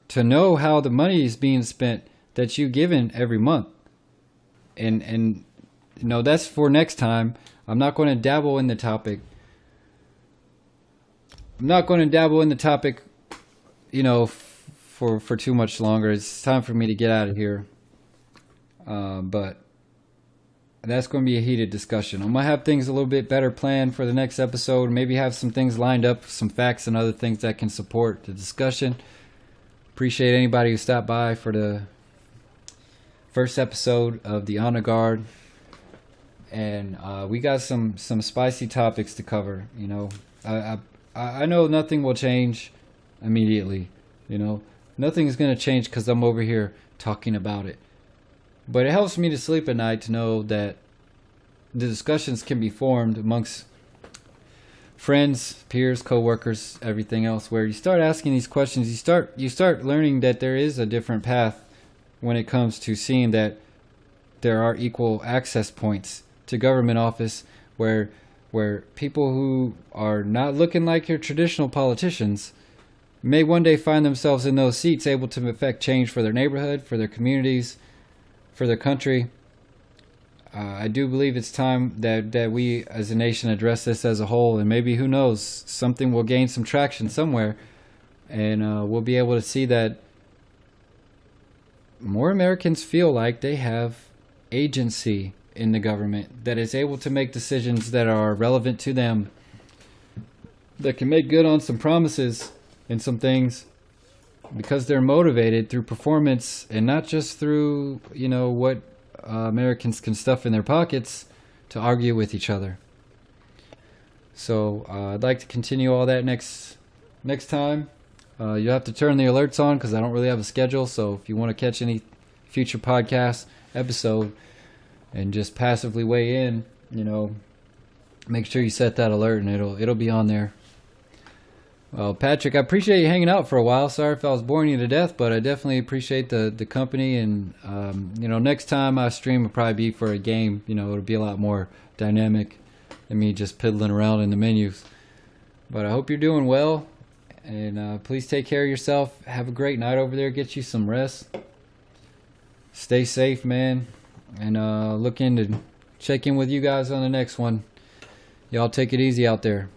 to know how the money is being spent that you given every month. And that's for next time. I'm not going to dabble in the topic. For too much longer. It's time for me to get out of here. But that's going to be a heated discussion. I'm going to have things a little bit better planned for the next episode. Maybe have some things lined up, some facts and other things that can support the discussion. Appreciate anybody who stopped by for the first episode of the Honor Guard. And we got some spicy topics to cover. I know nothing will change immediately. Nothing is going to change because I'm over here talking about it. But it helps me to sleep at night to know that the discussions can be formed amongst friends, peers, co-workers, everything else, where you start asking these questions. You start learning that there is a different path when it comes to seeing that there are equal access points to government office, where people who are not looking like your traditional politicians may one day find themselves in those seats, able to affect change for their neighborhood, for their communities, for their country. I do believe it's time that we as a nation address this as a whole, and maybe, who knows, something will gain some traction somewhere, and we'll be able to see that more Americans feel like they have agency in the government that is able to make decisions that are relevant to them, that can make good on some promises and some things, because they're motivated through performance and not just through what Americans can stuff in their pockets to argue with each other. So I'd like to continue all that next time. You'll have to turn the alerts on because I don't really have a schedule. So if you want to catch any future podcast episode and just passively weigh in, make sure you set that alert and it'll be on there. Well, Patrick, I appreciate you hanging out for a while. Sorry if I was boring you to death, but I definitely appreciate the company. And, next time I stream will probably be for a game. It'll be a lot more dynamic than me just piddling around in the menus. But I hope you're doing well. And please take care of yourself. Have a great night over there. Get you some rest. Stay safe, man. And look in to check in with you guys on the next one. Y'all take it easy out there.